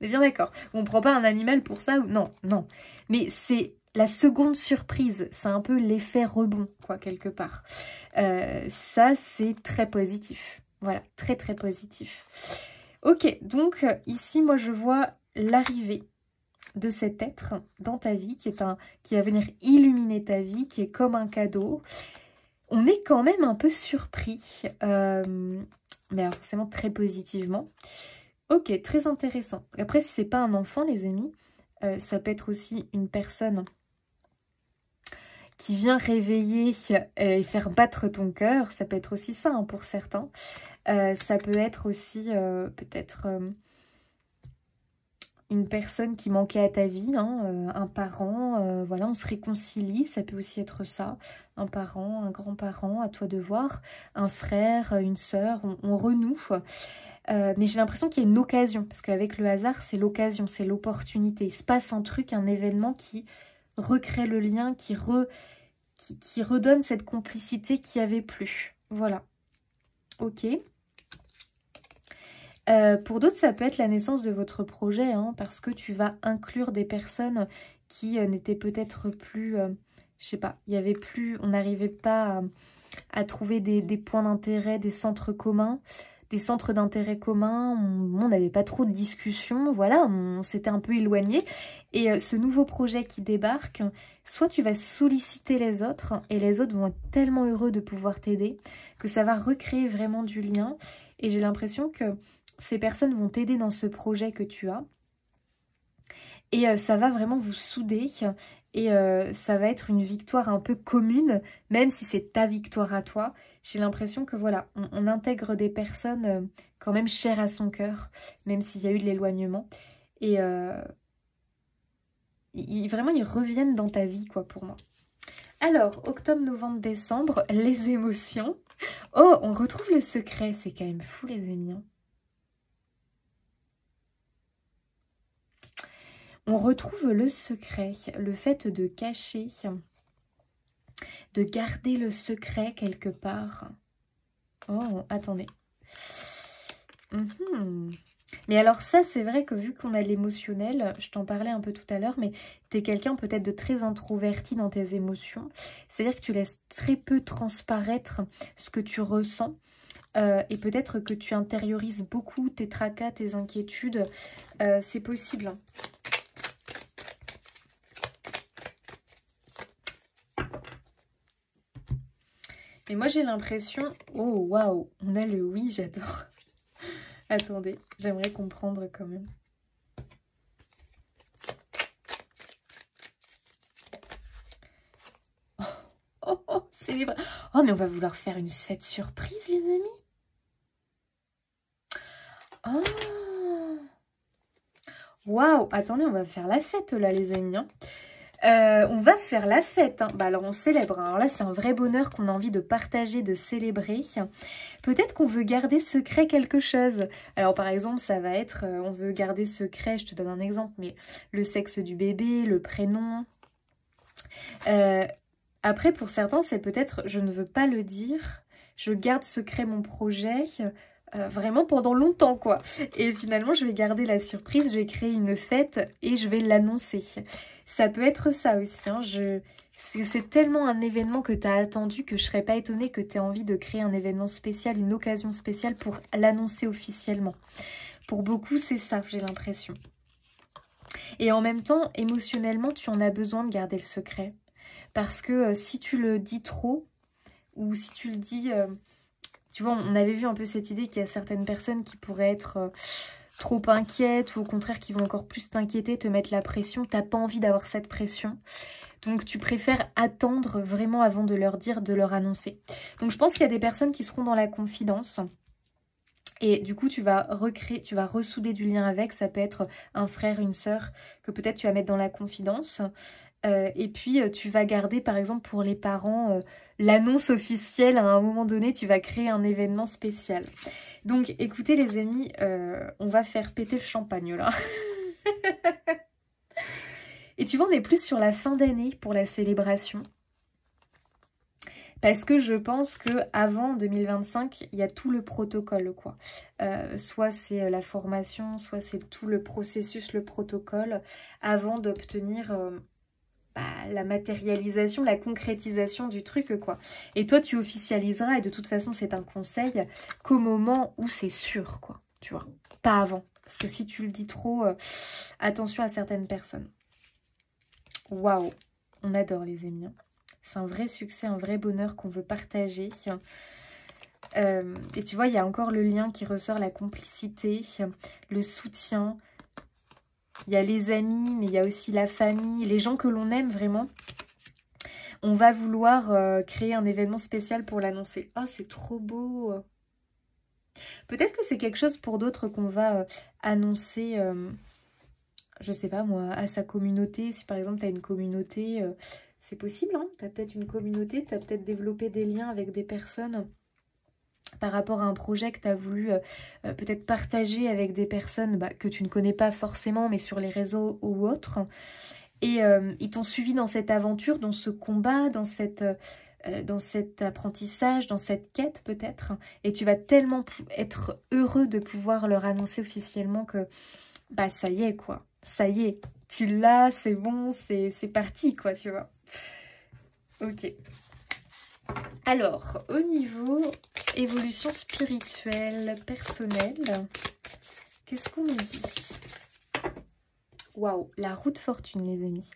on est bien d'accord. On ne prend pas un animal pour ça, non, non. Mais c'est la seconde surprise, c'est un peu l'effet rebond, quoi, quelque part. Ça, c'est très positif. Voilà, très très positif. Ok, donc ici, moi, je vois l'arrivée de cet être dans ta vie, qui va venir illuminer ta vie, qui est comme un cadeau. On est quand même un peu surpris, mais alors, forcément très positivement. Ok, très intéressant. Après, si c'est pas un enfant, les amis, ça peut être aussi une personne qui vient réveiller et faire battre ton cœur. Ça peut être aussi ça, hein, pour certains. Ça peut être aussi peut-être une personne qui manquait à ta vie, hein, un parent, voilà, on se réconcilie, ça peut aussi être ça, un parent, un grand-parent, à toi de voir, un frère, une sœur, on renoue. Mais j'ai l'impression qu'il y a une occasion, parce qu'avec le hasard, c'est l'occasion, c'est l'opportunité. Il se passe un truc, un événement qui recrée le lien, qui redonne cette complicité qu'il n'y avait plus. Voilà. Ok. Pour d'autres, ça peut être la naissance de votre projet, hein, parce que tu vas inclure des personnes qui n'étaient peut-être plus, je sais pas, il y avait plus, on n'arrivait pas à trouver des points d'intérêt, des centres communs, des centres d'intérêt communs, on n'avait pas trop de discussions, voilà, on s'était un peu éloigné. Et ce nouveau projet qui débarque, soit tu vas solliciter les autres, et les autres vont être tellement heureux de pouvoir t'aider, que ça va recréer vraiment du lien. Et j'ai l'impression que ces personnes vont t'aider dans ce projet que tu as. Et ça va vraiment vous souder. Et ça va être une victoire un peu commune, même si c'est ta victoire à toi. J'ai l'impression que voilà, on intègre des personnes quand même chères à son cœur, même s'il y a eu de l'éloignement. Et vraiment, ils reviennent dans ta vie, quoi, pour moi. Alors, octobre, novembre, décembre, les émotions. Oh, on retrouve le secret. C'est quand même fou, les amis, hein. On retrouve le secret, le fait de cacher, de garder le secret quelque part. Oh, attendez. Mais alors ça, c'est vrai que vu qu'on a l'émotionnel, je t'en parlais un peu tout à l'heure, mais tu es quelqu'un peut-être de très introverti dans tes émotions. C'est-à-dire que tu laisses très peu transparaître ce que tu ressens. Et peut-être que tu intériorises beaucoup tes tracas, tes inquiétudes. C'est possible, hein. Mais moi, j'ai l'impression... Oh, waouh, on a le oui, j'adore. Attendez, j'aimerais comprendre quand même. Célébrer. Oh, mais on va vouloir faire une fête surprise, les amis. Oh. Waouh, attendez, on va faire la fête, là, les amis, hein. On va faire la fête, hein. Bah alors on célèbre, hein. Alors là c'est un vrai bonheur qu'on a envie de partager, de célébrer. Peut-être qu'on veut garder secret quelque chose. Alors par exemple ça va être, on veut garder secret, je te donne un exemple, mais le sexe du bébé, le prénom. Après pour certains c'est peut-être, je ne veux pas le dire, je garde secret mon projet. Vraiment pendant longtemps quoi. Et finalement je vais garder la surprise, je vais créer une fête et je vais l'annoncer. Ça peut être ça aussi, hein. C'est tellement un événement que tu as attendu que je ne serais pas étonnée que tu aies envie de créer un événement spécial, une occasion spéciale pour l'annoncer officiellement. Pour beaucoup c'est ça, j'ai l'impression. Et en même temps, émotionnellement, tu en as besoin de garder le secret. Parce que si tu le dis trop, ou si tu le dis... tu vois, on avait vu un peu cette idée qu'il y a certaines personnes qui pourraient être trop inquiètes ou au contraire qui vont encore plus t'inquiéter, te mettre la pression. T'as pas envie d'avoir cette pression. Donc tu préfères attendre vraiment avant de leur dire, de leur annoncer. Donc je pense qu'il y a des personnes qui seront dans la confidence. Et du coup, tu vas recréer, tu vas ressouder du lien avec. Ça peut être un frère, une sœur que peut-être tu vas mettre dans la confidence. Et puis, tu vas garder, par exemple, pour les parents, l'annonce officielle. À un moment donné, tu vas créer un événement spécial. Donc, écoutez, les amis, on va faire péter le champagne, là. Et tu vois, on est plus sur la fin d'année pour la célébration. Parce que je pense qu'avant 2025, il y a tout le protocole, quoi. Soit c'est la formation, soit c'est tout le processus, le protocole, avant d'obtenir... la matérialisation, la concrétisation du truc, quoi. Et toi, tu officialiseras, et de toute façon, c'est un conseil, qu'au moment où c'est sûr, quoi. Tu vois, pas avant. Parce que si tu le dis trop, attention à certaines personnes. Waouh, on adore les amis. C'est un vrai succès, un vrai bonheur qu'on veut partager. Et tu vois, il y a encore le lien qui ressort, la complicité, le soutien. Il y a les amis, mais il y a aussi la famille, les gens que l'on aime vraiment. On va vouloir créer un événement spécial pour l'annoncer. Ah, c'est trop beau! Peut-être que c'est quelque chose pour d'autres qu'on va annoncer je sais pas moi, à sa communauté. Si par exemple tu as une communauté, c'est possible, hein, tu as peut-être une communauté, tu as peut-être développé des liens avec des personnes par rapport à un projet que tu as voulu peut-être partager avec des personnes que tu ne connais pas forcément, mais sur les réseaux ou autres. Et ils t'ont suivi dans cette aventure, dans ce combat, dans cet apprentissage, dans cette quête peut-être. Et tu vas tellement être heureux de pouvoir leur annoncer officiellement que ça y est quoi. Ça y est, tu l'as, c'est bon, c'est parti quoi, tu vois. Ok. Alors, au niveau évolution spirituelle, personnelle, qu'est-ce qu'on nous dit? Waouh, la roue de fortune, les amis.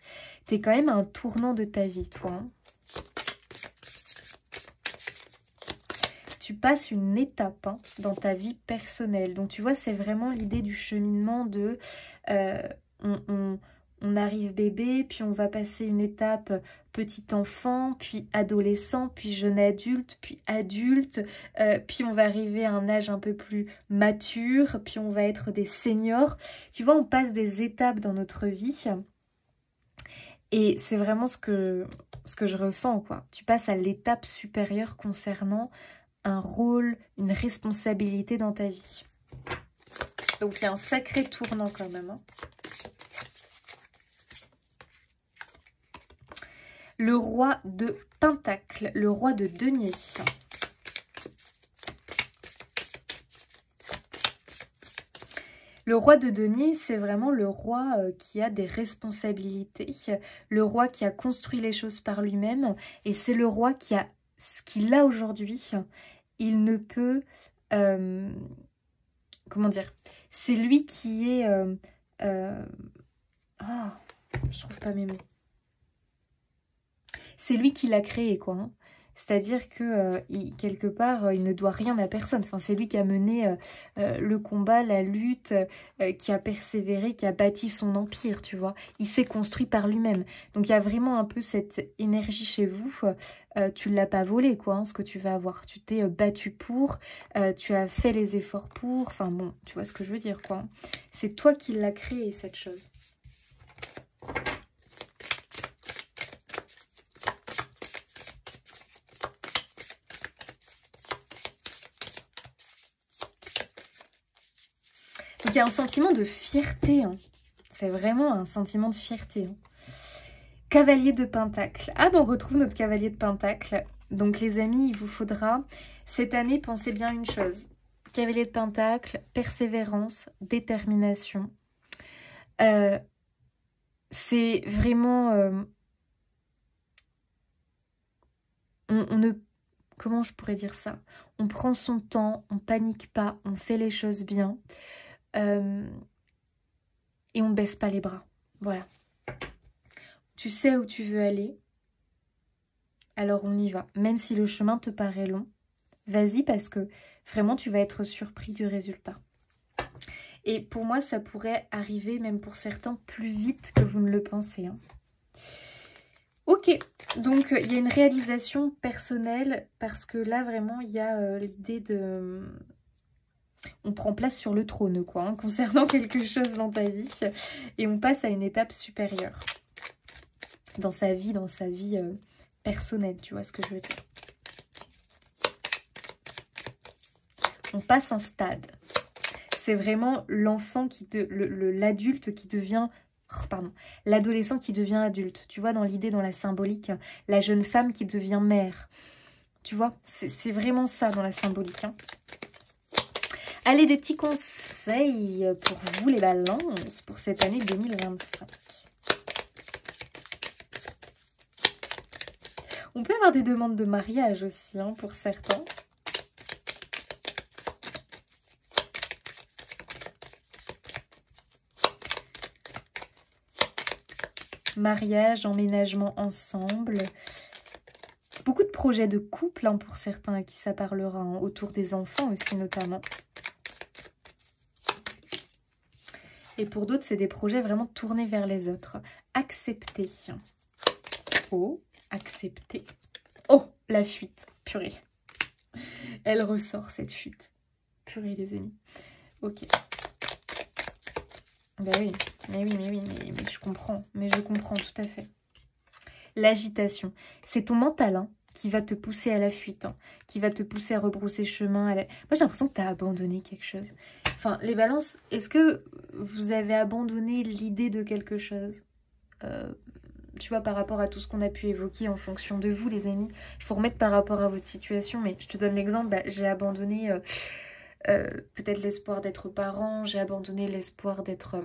T'es quand même à un tournant de ta vie, toi. Hein. Tu passes une étape dans ta vie personnelle. Donc, tu vois, c'est vraiment l'idée du cheminement de... on arrive bébé, puis on va passer une étape petit enfant, puis adolescent, puis jeune adulte, puis adulte, puis on va arriver à un âge un peu plus mature, puis on va être des seniors. Tu vois, on passe des étapes dans notre vie et c'est vraiment ce que je ressens, quoi. Tu passes à l'étape supérieure concernant un rôle, une responsabilité dans ta vie. Donc il y a un sacré tournant quand même, hein. Le roi de Pentacle, le roi de denier. Le roi de denier, c'est vraiment le roi qui a des responsabilités, le roi qui a construit les choses par lui-même, et c'est le roi qui a ce qu'il a aujourd'hui. Il ne peut... comment dire? C'est lui qui est... je trouve pas mes mots. C'est lui qui l'a créé, quoi. Hein. C'est-à-dire que quelque part, il ne doit rien à personne. Enfin, c'est lui qui a mené le combat, la lutte, qui a persévéré, qui a bâti son empire, tu vois. Il s'est construit par lui-même. Donc, il y a vraiment un peu cette énergie chez vous. Tu ne l'as pas volé, quoi, hein, ce que tu vas avoir. Tu t'es battu pour, tu as fait les efforts pour. Enfin, bon, tu vois ce que je veux dire, quoi. C'est toi qui l'as créé, cette chose. Il y a un sentiment de fierté. Hein. C'est vraiment un sentiment de fierté. Hein. Cavalier de Pentacle. Ah, on retrouve notre cavalier de Pentacle. Donc, les amis, il vous faudra, cette année, pensez bien une chose. Cavalier de Pentacle, persévérance, détermination. C'est vraiment... on ne... Comment je pourrais dire ça? On prend son temps, on panique pas, on fait les choses bien. Et on ne baisse pas les bras. Voilà. Tu sais où tu veux aller. Alors on y va. Même si le chemin te paraît long, vas-y parce que vraiment tu vas être surpris du résultat. Et pour moi, ça pourrait arriver, même pour certains, plus vite que vous ne le pensez. Hein. Ok, donc il y a une réalisation personnelle parce que là, vraiment, il y a l'idée de... On prend place sur le trône, quoi, hein, concernant quelque chose dans ta vie. Et on passe à une étape supérieure. Dans sa vie personnelle, tu vois ce que je veux dire. On passe un stade. C'est vraiment l'enfant l'adulte qui devient... pardon, l'adolescent qui devient adulte. Tu vois, dans l'idée, dans la symbolique, la jeune femme qui devient mère. Tu vois, c'est vraiment ça dans la symbolique. Hein. Allez, des petits conseils pour vous, les balances, pour cette année 2025. On peut avoir des demandes de mariage aussi, hein, pour certains. Mariage, emménagement ensemble. Beaucoup de projets de couple, hein, pour certains à qui ça parlera, hein, autour des enfants aussi notamment. Et pour d'autres, c'est des projets vraiment tournés vers les autres. Accepter. Oh, accepter. Oh, la fuite. Purée. Elle ressort, cette fuite. Purée, les amis. Ok. Ben oui, mais oui, mais oui, mais je comprends. Mais je comprends tout à fait. L'agitation, c'est ton mental hein, qui va te pousser à la fuite, hein, qui va te pousser à rebrousser chemin. Moi, j'ai l'impression que tu as abandonné quelque chose. Enfin, les balances, est-ce que vous avez abandonné l'idée de quelque chose tu vois, par rapport à tout ce qu'on a pu évoquer en fonction de vous, les amis. Il faut remettre par rapport à votre situation, mais je te donne l'exemple, bah, j'ai abandonné peut-être l'espoir d'être parent, j'ai abandonné l'espoir d'être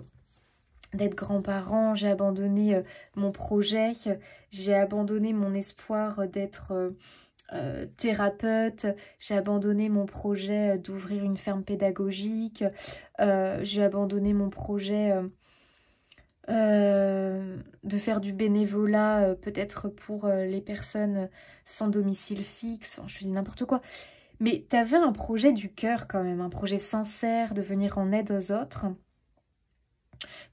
grand-parent, j'ai abandonné mon projet, j'ai abandonné mon espoir d'être thérapeute, j'ai abandonné mon projet d'ouvrir une ferme pédagogique, j'ai abandonné mon projet de faire du bénévolat peut-être pour les personnes sans domicile fixe, enfin, je dis n'importe quoi. Mais tu avais un projet du cœur quand même, un projet sincère de venir en aide aux autres.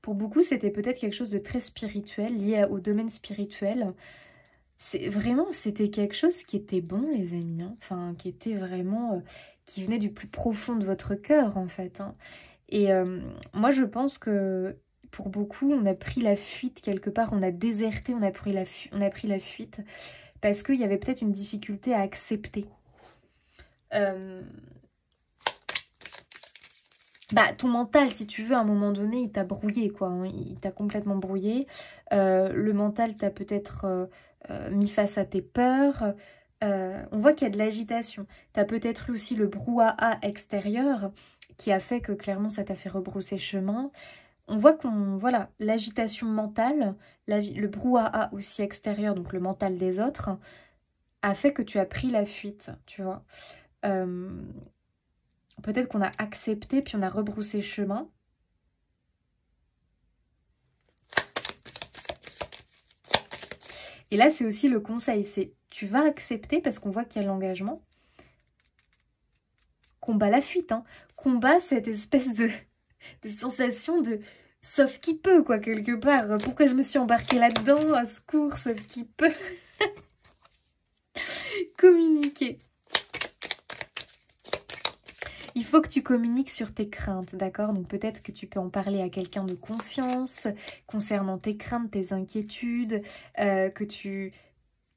Pour beaucoup, c'était peut-être quelque chose de très spirituel, lié au domaine spirituel. C'était quelque chose qui était bon, les amis. Hein. Enfin, qui était vraiment... qui venait du plus profond de votre cœur, en fait. Hein. Et moi, je pense que pour beaucoup, on a pris la fuite quelque part. On a déserté, on a pris la fuite. Parce qu'il y avait peut-être une difficulté à accepter. Bah, ton mental, si tu veux, à un moment donné, il t'a brouillé, quoi. Hein. Il t'a complètement brouillé. Le mental t'a peut-être mis face à tes peurs. On voit qu'il y a de l'agitation. T'as peut-être eu aussi le brouhaha extérieur qui a fait que, clairement, ça t'a fait rebrousser chemin. On voit voilà, l'agitation mentale, le brouhaha aussi extérieur, donc le mental des autres, a fait que tu as pris la fuite, tu vois. Peut-être qu'on a accepté, puis on a rebroussé chemin. Et là, c'est aussi le conseil, c'est tu vas accepter, parce qu'on voit qu'il y a l'engagement. Combat la fuite, hein. Combat cette espèce de sensation de sauf qui peut, quoi, quelque part. Pourquoi je me suis embarquée là-dedans? À secours, sauf qui peut. Communiquer. Il faut que tu communiques sur tes craintes, d'accord? Donc peut-être que tu peux en parler à quelqu'un de confiance concernant tes craintes, tes inquiétudes, que tu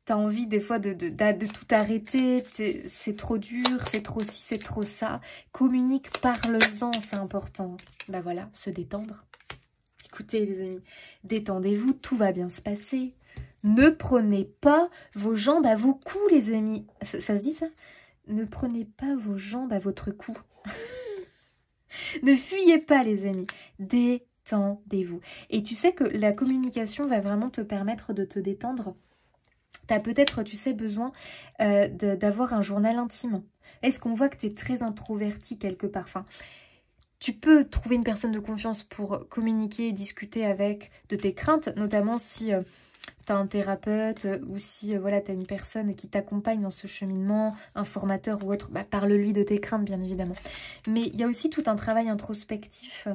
as envie des fois de tout arrêter, c'est trop dur, c'est trop ci, c'est trop ça. Communique, parle-en, c'est important. Bah voilà, se détendre. Écoutez les amis, détendez-vous, tout va bien se passer. Ne prenez pas vos jambes à vos coups les amis. Ça se dit ça? Ne prenez pas vos jambes à votre cou. Ne fuyez pas les amis. Détendez-vous. Et tu sais que la communication va vraiment te permettre de te détendre. Tu as peut-être, tu sais, besoin d'avoir un journal intime. Est-ce qu'on voit que tu es très introverti quelque part? Enfin, tu peux trouver une personne de confiance pour communiquer et discuter avec de tes craintes, notamment si... tu as un thérapeute ou si voilà, tu as une personne qui t'accompagne dans ce cheminement, un formateur ou autre, bah, parle-lui de tes craintes bien évidemment. Mais il y a aussi tout un travail introspectif,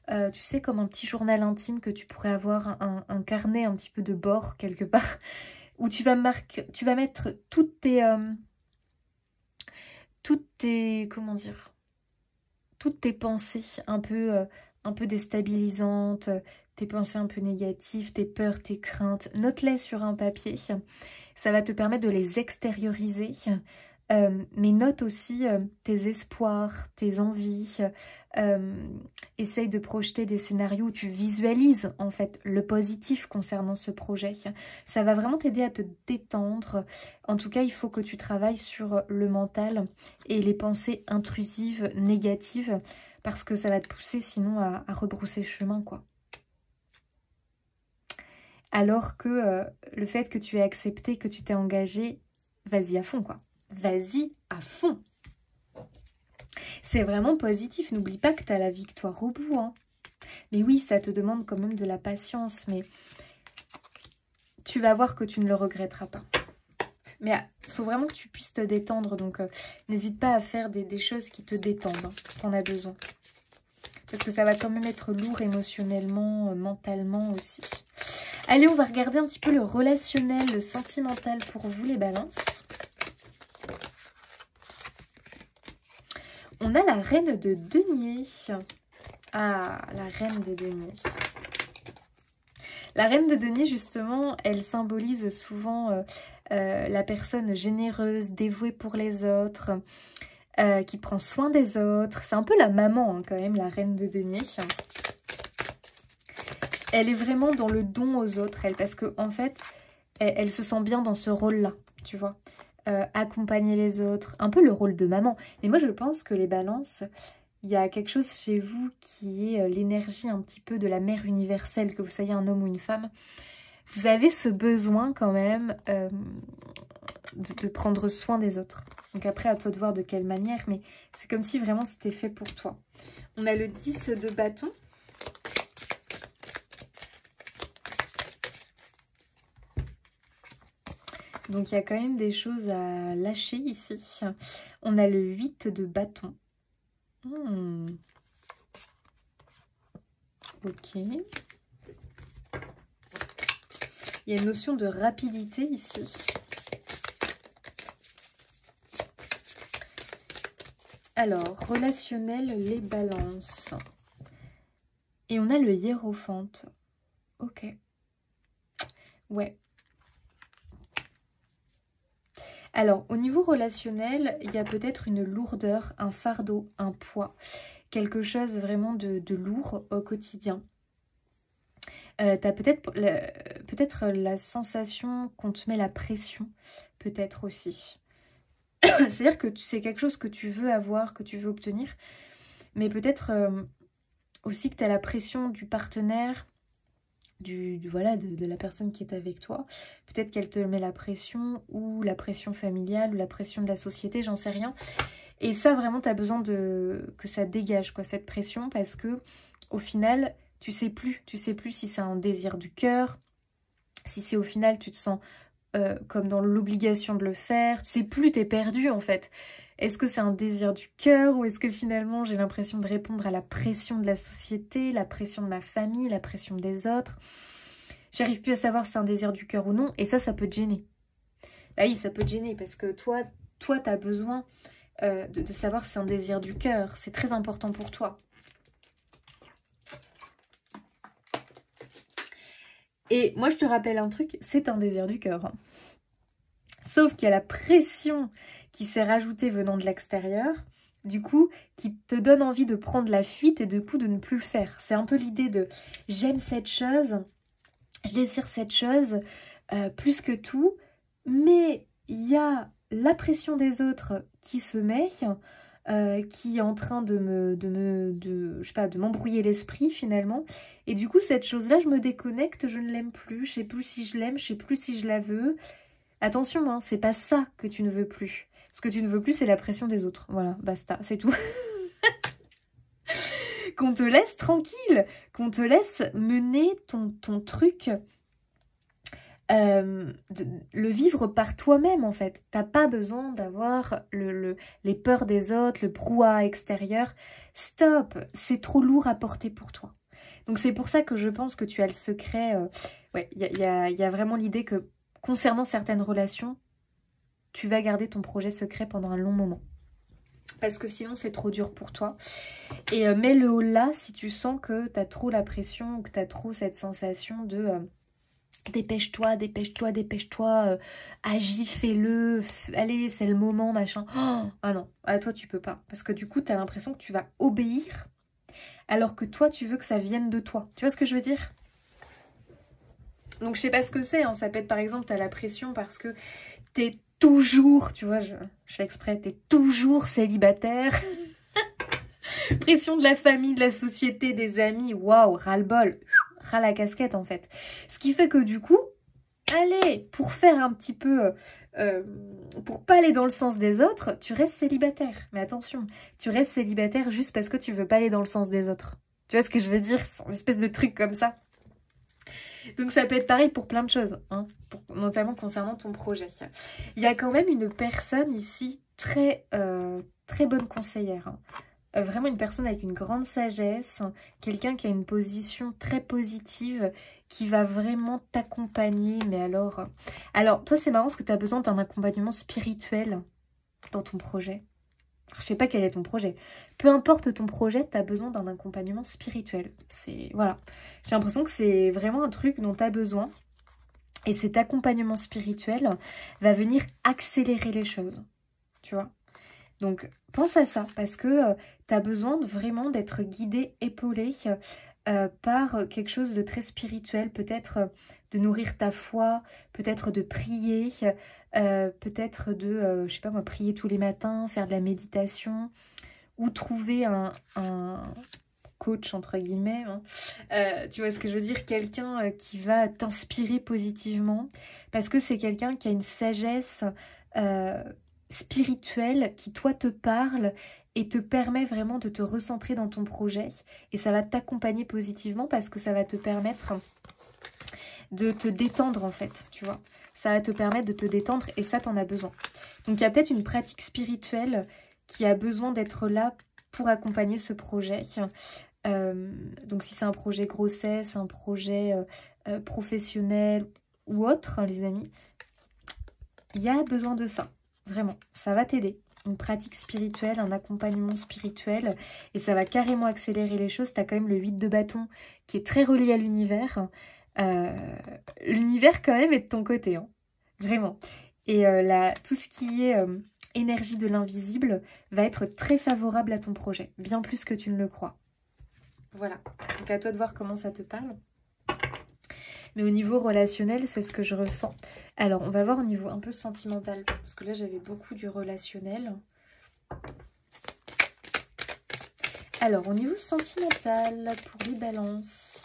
tu sais, comme un petit journal intime que tu pourrais avoir, un carnet un petit peu de bord quelque part, où tu vas mettre toutes tes comment dire, toutes tes pensées un peu déstabilisantes, tes pensées un peu négatives, tes peurs, tes craintes. Note-les sur un papier. Ça va te permettre de les extérioriser. Mais note aussi tes espoirs, tes envies. Essaye de projeter des scénarios où tu visualises en fait le positif concernant ce projet. Ça va vraiment t'aider à te détendre. En tout cas, il faut que tu travailles sur le mental et les pensées intrusives, négatives, parce que ça va te pousser sinon à rebrousser chemin, quoi. Alors que le fait que tu aies accepté, que tu t'es engagé, vas-y à fond, quoi. Vas-y à fond. C'est vraiment positif. N'oublie pas que tu as la victoire au bout. Hein. Mais oui, ça te demande quand même de la patience. Mais tu vas voir que tu ne le regretteras pas. Mais il faut vraiment que tu puisses te détendre. Donc, n'hésite pas à faire des choses qui te détendent. Hein, tu en as besoin. Parce que ça va quand même être lourd émotionnellement, mentalement aussi. Allez, on va regarder un petit peu le relationnel, le sentimental pour vous, les balances. On a la reine de denier. Ah, la reine de denier. La reine de denier, justement, elle symbolise souvent la personne généreuse, dévouée pour les autres, qui prend soin des autres. C'est un peu la maman, hein, quand même, la reine de denier. Elle est vraiment dans le don aux autres, elle, parce que en fait, elle se sent bien dans ce rôle-là, tu vois. Accompagner les autres, un peu le rôle de maman. Mais moi, je pense que les balances, il y a quelque chose chez vous qui est l'énergie un petit peu de la mère universelle, que vous soyez un homme ou une femme. Vous avez ce besoin quand même de prendre soin des autres. Donc après, à toi de voir de quelle manière, mais c'est comme si vraiment c'était fait pour toi. On a le 10 de bâton. Donc il y a quand même des choses à lâcher ici. On a le 8 de bâton. Ok. Il y a une notion de rapidité ici. Alors, relationnel, les balances. Et on a le hiérophante. Ok. Ouais. Alors, au niveau relationnel, il y a peut-être une lourdeur, un fardeau, un poids. Quelque chose vraiment de lourd au quotidien. Tu as peut-être la sensation qu'on te met la pression, peut-être aussi. C'est-à-dire que c'est quelque chose que tu veux avoir, que tu veux obtenir, mais peut-être aussi que tu as la pression du partenaire, voilà, de la personne qui est avec toi. Peut-être qu'elle te met la pression, ou la pression familiale, ou la pression de la société, j'en sais rien. Et ça, vraiment, tu as besoin que ça dégage, quoi, cette pression, parce que au final, tu sais plus si c'est un désir du cœur, si c'est au final, tu te sens comme dans l'obligation de le faire, tu sais plus, t'es perdu, en fait. Est-ce que c'est un désir du cœur, ou est-ce que finalement, j'ai l'impression de répondre à la pression de la société, la pression de ma famille, la pression des autres? J'arrive plus à savoir si c'est un désir du cœur ou non, et ça peut te gêner. Bah oui, ça peut te gêner, parce que toi t'as besoin de savoir si c'est un désir du cœur. C'est très important pour toi. Et moi, je te rappelle un truc, c'est un désir du cœur. Sauf qu'il y a la pression qui s'est rajoutée venant de l'extérieur, du coup, qui te donne envie de prendre la fuite et du coup de ne plus le faire. C'est un peu l'idée de « j'aime cette chose, je désire cette chose plus que tout », mais il y a la pression des autres qui se met, qui est en train je sais pas, de m'embrouiller l'esprit finalement. Et du coup, cette chose-là, je me déconnecte, je ne l'aime plus, je sais plus si je l'aime, je sais plus si je la veux. Attention, hein, c'est pas ça que tu ne veux plus. Ce que tu ne veux plus, c'est la pression des autres. Voilà, basta, c'est tout. Qu'on te laisse tranquille, qu'on te laisse mener ton truc, le vivre par toi-même en fait. T'as pas besoin d'avoir les peurs des autres, le brouhaha extérieur. Stop, c'est trop lourd à porter pour toi. Donc c'est pour ça que je pense que tu as le secret. Ouais, il y a vraiment l'idée que concernant certaines relations, tu vas garder ton projet secret pendant un long moment. Parce que sinon, c'est trop dur pour toi. Et mets-le haut là si tu sens que tu as trop la pression ou que tu as trop cette sensation de dépêche-toi, dépêche-toi, dépêche-toi, agis, fais-le, allez, c'est le moment, machin. Oh, ah non, à toi, tu peux pas. Parce que du coup, tu as l'impression que tu vas obéir alors que toi, tu veux que ça vienne de toi. Tu vois ce que je veux dire ? Donc, je sais pas ce que c'est. Hein. Ça peut être, par exemple, tu as la pression parce que tu es toujours, tu vois, je fais exprès, t'es toujours célibataire. Pression de la famille, de la société, des amis, waouh, ras-le-bol, ras la casquette en fait. Ce qui fait que du coup, allez, pour faire un petit peu, pour pas aller dans le sens des autres, tu restes célibataire. Mais attention, tu restes célibataire juste parce que tu veux pas aller dans le sens des autres. Tu vois ce que je veux dire? C'est une espèce de truc comme ça. Donc ça peut être pareil pour plein de choses, hein, notamment concernant ton projet. Il y a quand même une personne ici très bonne conseillère. Hein. Vraiment une personne avec une grande sagesse, quelqu'un qui a une position très positive, qui va vraiment t'accompagner. Mais alors toi c'est marrant parce que tu as besoin d'un accompagnement spirituel dans ton projet. Je sais pas quel est ton projet. Peu importe ton projet, tu as besoin d'un accompagnement spirituel. Voilà. J'ai l'impression que c'est vraiment un truc dont tu as besoin. Et cet accompagnement spirituel va venir accélérer les choses. Tu vois? Donc, pense à ça, parce que tu as besoin vraiment d'être guidé, épaulé par quelque chose de très spirituel. Peut-être de nourrir ta foi, peut-être de prier, peut-être de, je sais pas moi, prier tous les matins, faire de la méditation, ou trouver un coach, entre guillemets. Hein. Tu vois ce que je veux dire? Quelqu'un qui va t'inspirer positivement, parce que c'est quelqu'un qui a une sagesse spirituelle qui, toi, te parle et te permet vraiment de te recentrer dans ton projet. Et ça va t'accompagner positivement parce que ça va te permettre de te détendre, en fait, tu vois. Ça va te permettre de te détendre et ça, t'en as besoin. Donc, il y a peut-être une pratique spirituelle qui a besoin d'être là pour accompagner ce projet. Donc, si c'est un projet grossesse, un projet professionnel ou autre, hein, les amis, il y a besoin de ça. Vraiment, ça va t'aider. Une pratique spirituelle, un accompagnement spirituel. Et ça va carrément accélérer les choses. Tu as quand même le 8 de bâton qui est très relié à l'univers. L'univers quand même est de ton côté. Hein. Vraiment. Et tout ce qui est énergie de l'invisible va être très favorable à ton projet. Bien plus que tu ne le crois. Voilà. Donc à toi de voir comment ça te parle. Mais au niveau relationnel, c'est ce que je ressens. Alors, on va voir au niveau un peu sentimental. Parce que là, j'avais beaucoup du relationnel. Alors, au niveau sentimental, pour les balances.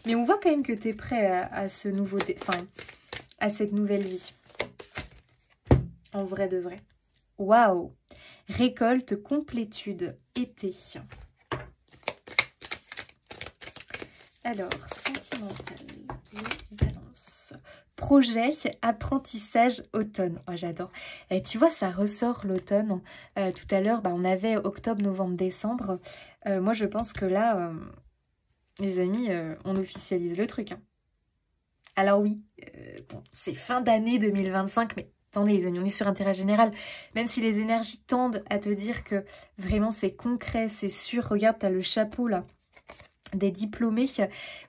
Mais on voit quand même que tu es prêt à ce nouveau... Enfin, à cette nouvelle vie. En vrai de vrai. Waouh! Récolte, complétude, été. Alors, sentimental, les balances. Projet, apprentissage, automne. Oh, j'adore. Et tu vois, ça ressort l'automne. Tout à l'heure, on avait octobre, novembre, décembre. Moi, je pense que là, les amis, on officialise le truc. Hein. Alors oui, bon, c'est fin d'année 2025, mais attendez les amis, on est sur intérêt général. Même si les énergies tendent à te dire que vraiment c'est concret, c'est sûr. Regarde, tu as le chapeau là. Des diplômés.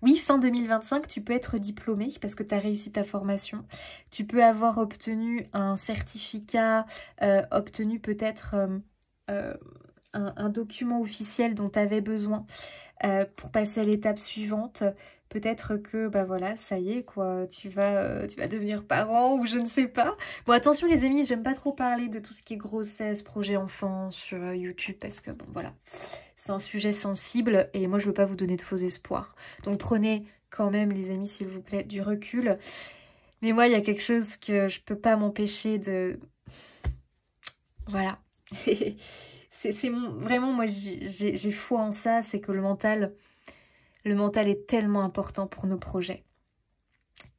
Oui, fin 2025, tu peux être diplômé parce que tu as réussi ta formation. Tu peux avoir obtenu un certificat, obtenu peut-être un document officiel dont tu avais besoin pour passer à l'étape suivante. Peut-être que, voilà, ça y est, quoi, tu vas devenir parent ou je ne sais pas. Bon, attention les amis, j'aime pas trop parler de tout ce qui est grossesse, projet enfant sur YouTube parce que, bon, voilà. C'est un sujet sensible et moi, je ne veux pas vous donner de faux espoirs. Donc, prenez quand même, les amis, s'il vous plaît, du recul. Mais moi, il y a quelque chose que je ne peux pas m'empêcher de... Voilà. Vraiment, moi, j'ai foi en ça. C'est que le mental est tellement important pour nos projets.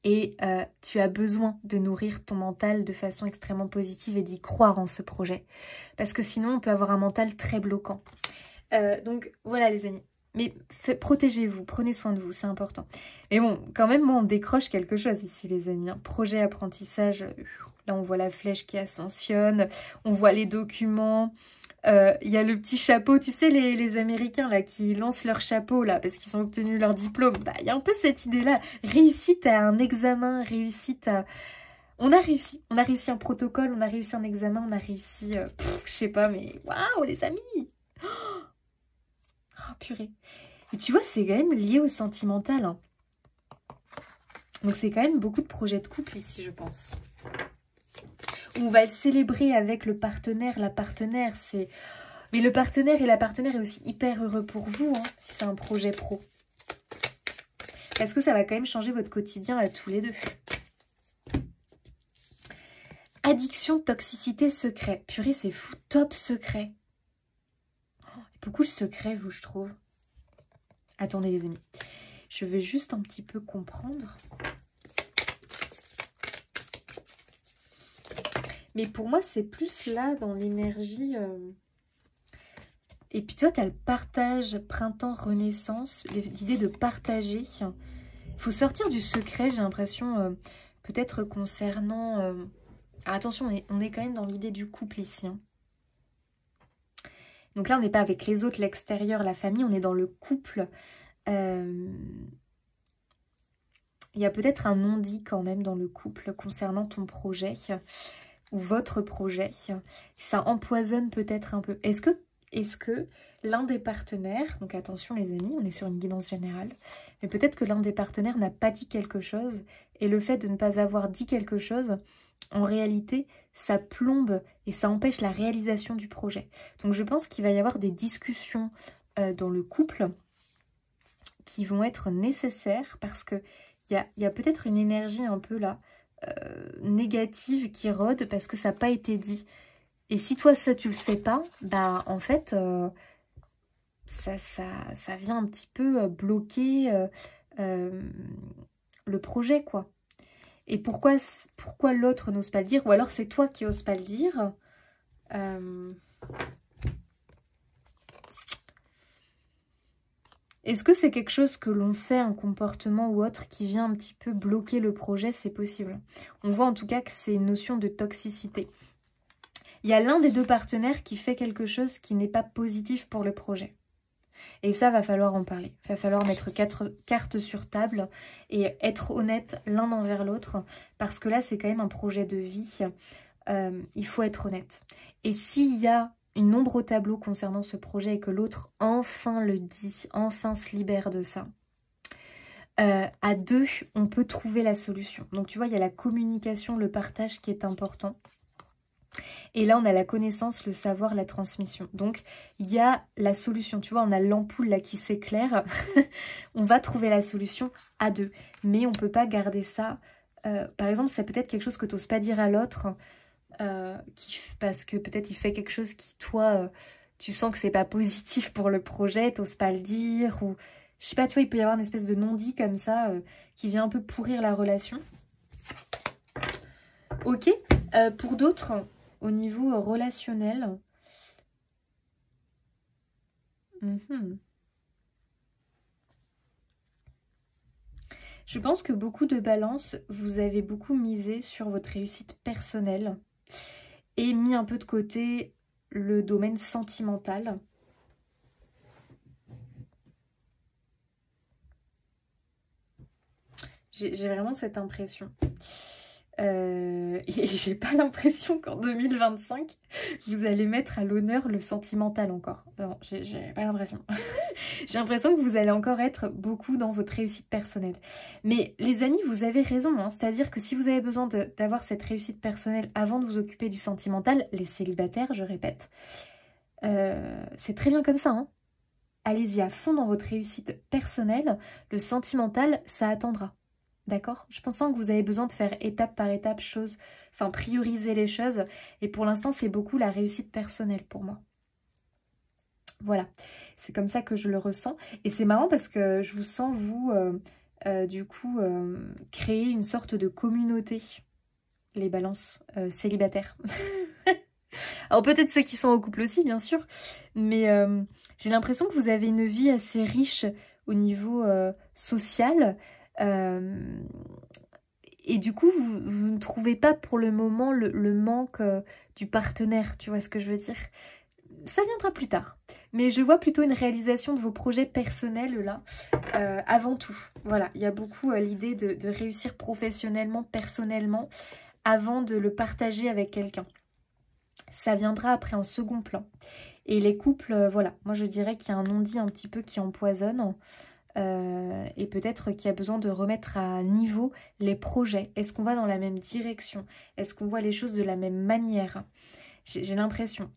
Et tu as besoin de nourrir ton mental de façon extrêmement positive et d'y croire en ce projet. Parce que sinon, on peut avoir un mental très bloquant. Donc voilà les amis, mais protégez-vous, prenez soin de vous, c'est important. Mais bon, quand même, moi on décroche quelque chose ici les amis, hein. Projet apprentissage, là on voit la flèche qui ascensionne, on voit les documents, il y a le petit chapeau, tu sais les Américains là qui lancent leur chapeau là parce qu'ils ont obtenu leur diplôme, il y a un peu cette idée là, réussite à un examen, réussite à... On a réussi un protocole, on a réussi un examen, on a réussi, je sais pas mais waouh les amis. Oh purée. Et tu vois, c'est quand même lié au sentimental. Hein. Donc c'est quand même beaucoup de projets de couple ici, je pense. On va le célébrer avec le partenaire, la partenaire. Mais le partenaire et la partenaire est aussi hyper heureux pour vous, hein, si c'est un projet pro. Parce que ça va quand même changer votre quotidien à tous les deux. Addiction, toxicité, secret. Purée, c'est fou. Top secret. Beaucoup le secret, vous, je trouve. Attendez, les amis. Je vais juste un petit peu comprendre. Mais pour moi, c'est plus là, dans l'énergie. Et puis, toi, tu as le partage, printemps, renaissance. L'idée de partager. Il faut sortir du secret, j'ai l'impression, peut-être concernant Alors attention, on est quand même dans l'idée du couple ici. Hein. Donc là, on n'est pas avec les autres, l'extérieur, la famille, on est dans le couple. Il y a peut-être un non-dit quand même dans le couple concernant ton projet ou votre projet. Ça empoisonne peut-être un peu. Est-ce que l'un des partenaires, donc attention les amis, on est sur une guidance générale, mais peut-être que l'un des partenaires n'a pas dit quelque chose, et le fait de ne pas avoir dit quelque chose, en réalité, ça plombe et ça empêche la réalisation du projet. Donc je pense qu'il va y avoir des discussions dans le couple qui vont être nécessaires parce que il y a peut-être une énergie un peu là, négative qui rôde parce que ça n'a pas été dit. Et si toi, ça, tu le sais pas, bah en fait, ça vient un petit peu bloquer le projet, quoi. Et pourquoi l'autre n'ose pas le dire? Ou alors c'est toi qui oses pas le dire. Est-ce que c'est quelque chose que l'on fait, un comportement ou autre, qui vient un petit peu bloquer le projet? C'est possible. On voit en tout cas que c'est une notion de toxicité. Il y a l'un des deux partenaires qui fait quelque chose qui n'est pas positif pour le projet. Et ça, va falloir en parler. Il va falloir mettre 4 cartes sur table et être honnête l'un envers l'autre. Parce que là, c'est quand même un projet de vie. Il faut être honnête. Et s'il y a une ombre au tableau concernant ce projet et que l'autre enfin le dit, enfin se libère de ça, à deux, on peut trouver la solution. Donc tu vois, il y a la communication, le partage qui est important. Et là, on a la connaissance, le savoir, la transmission. Donc, il y a la solution. Tu vois, on a l'ampoule là qui s'éclaire. On va trouver la solution à deux. Mais on ne peut pas garder ça. Par exemple, c'est peut-être quelque chose que tu n'oses pas dire à l'autre. Parce que peut-être il fait quelque chose qui, toi, tu sens que c'est pas positif pour le projet. Tu n'oses pas le dire. Ou, je sais pas, tu vois, il peut y avoir une espèce de non-dit comme ça qui vient un peu pourrir la relation. Ok. Pour d'autres... Au niveau relationnel, je pense que beaucoup de balances, vous avez beaucoup misé sur votre réussite personnelle et mis un peu de côté le domaine sentimental. J'ai vraiment cette impression. Et j'ai pas l'impression qu'en 2025, vous allez mettre à l'honneur le sentimental encore. Non, j'ai pas l'impression. J'ai l'impression que vous allez encore être beaucoup dans votre réussite personnelle. Mais les amis, vous avez raison. Hein, c'est-à-dire que si vous avez besoin d'avoir cette réussite personnelle avant de vous occuper du sentimental, les célibataires, je répète, c'est très bien comme ça. Hein. Allez-y à fond dans votre réussite personnelle. Le sentimental, ça attendra. D'accord? Je pense que vous avez besoin de faire étape par étape, prioriser les choses. Et pour l'instant, c'est beaucoup la réussite personnelle pour moi. Voilà. C'est comme ça que je le ressens. Et c'est marrant parce que je vous sens, vous, créer une sorte de communauté. Les balances célibataires. Alors peut-être ceux qui sont en couple aussi, bien sûr. Mais j'ai l'impression que vous avez une vie assez riche au niveau social. Et du coup, vous ne trouvez pas pour le moment le manque du partenaire, tu vois ce que je veux dire? Ça viendra plus tard. Mais je vois plutôt une réalisation de vos projets personnels là, avant tout. Voilà, il y a beaucoup l'idée de réussir professionnellement, personnellement, avant de le partager avec quelqu'un. Ça viendra après en second plan. Et les couples, voilà, moi je dirais qu'il y a un non-dit un petit peu qui empoisonne. Et peut-être qu'il y a besoin de remettre à niveau les projets. Est-ce qu'on va dans la même direction? Est-ce qu'on voit les choses de la même manière? J'ai l'impression.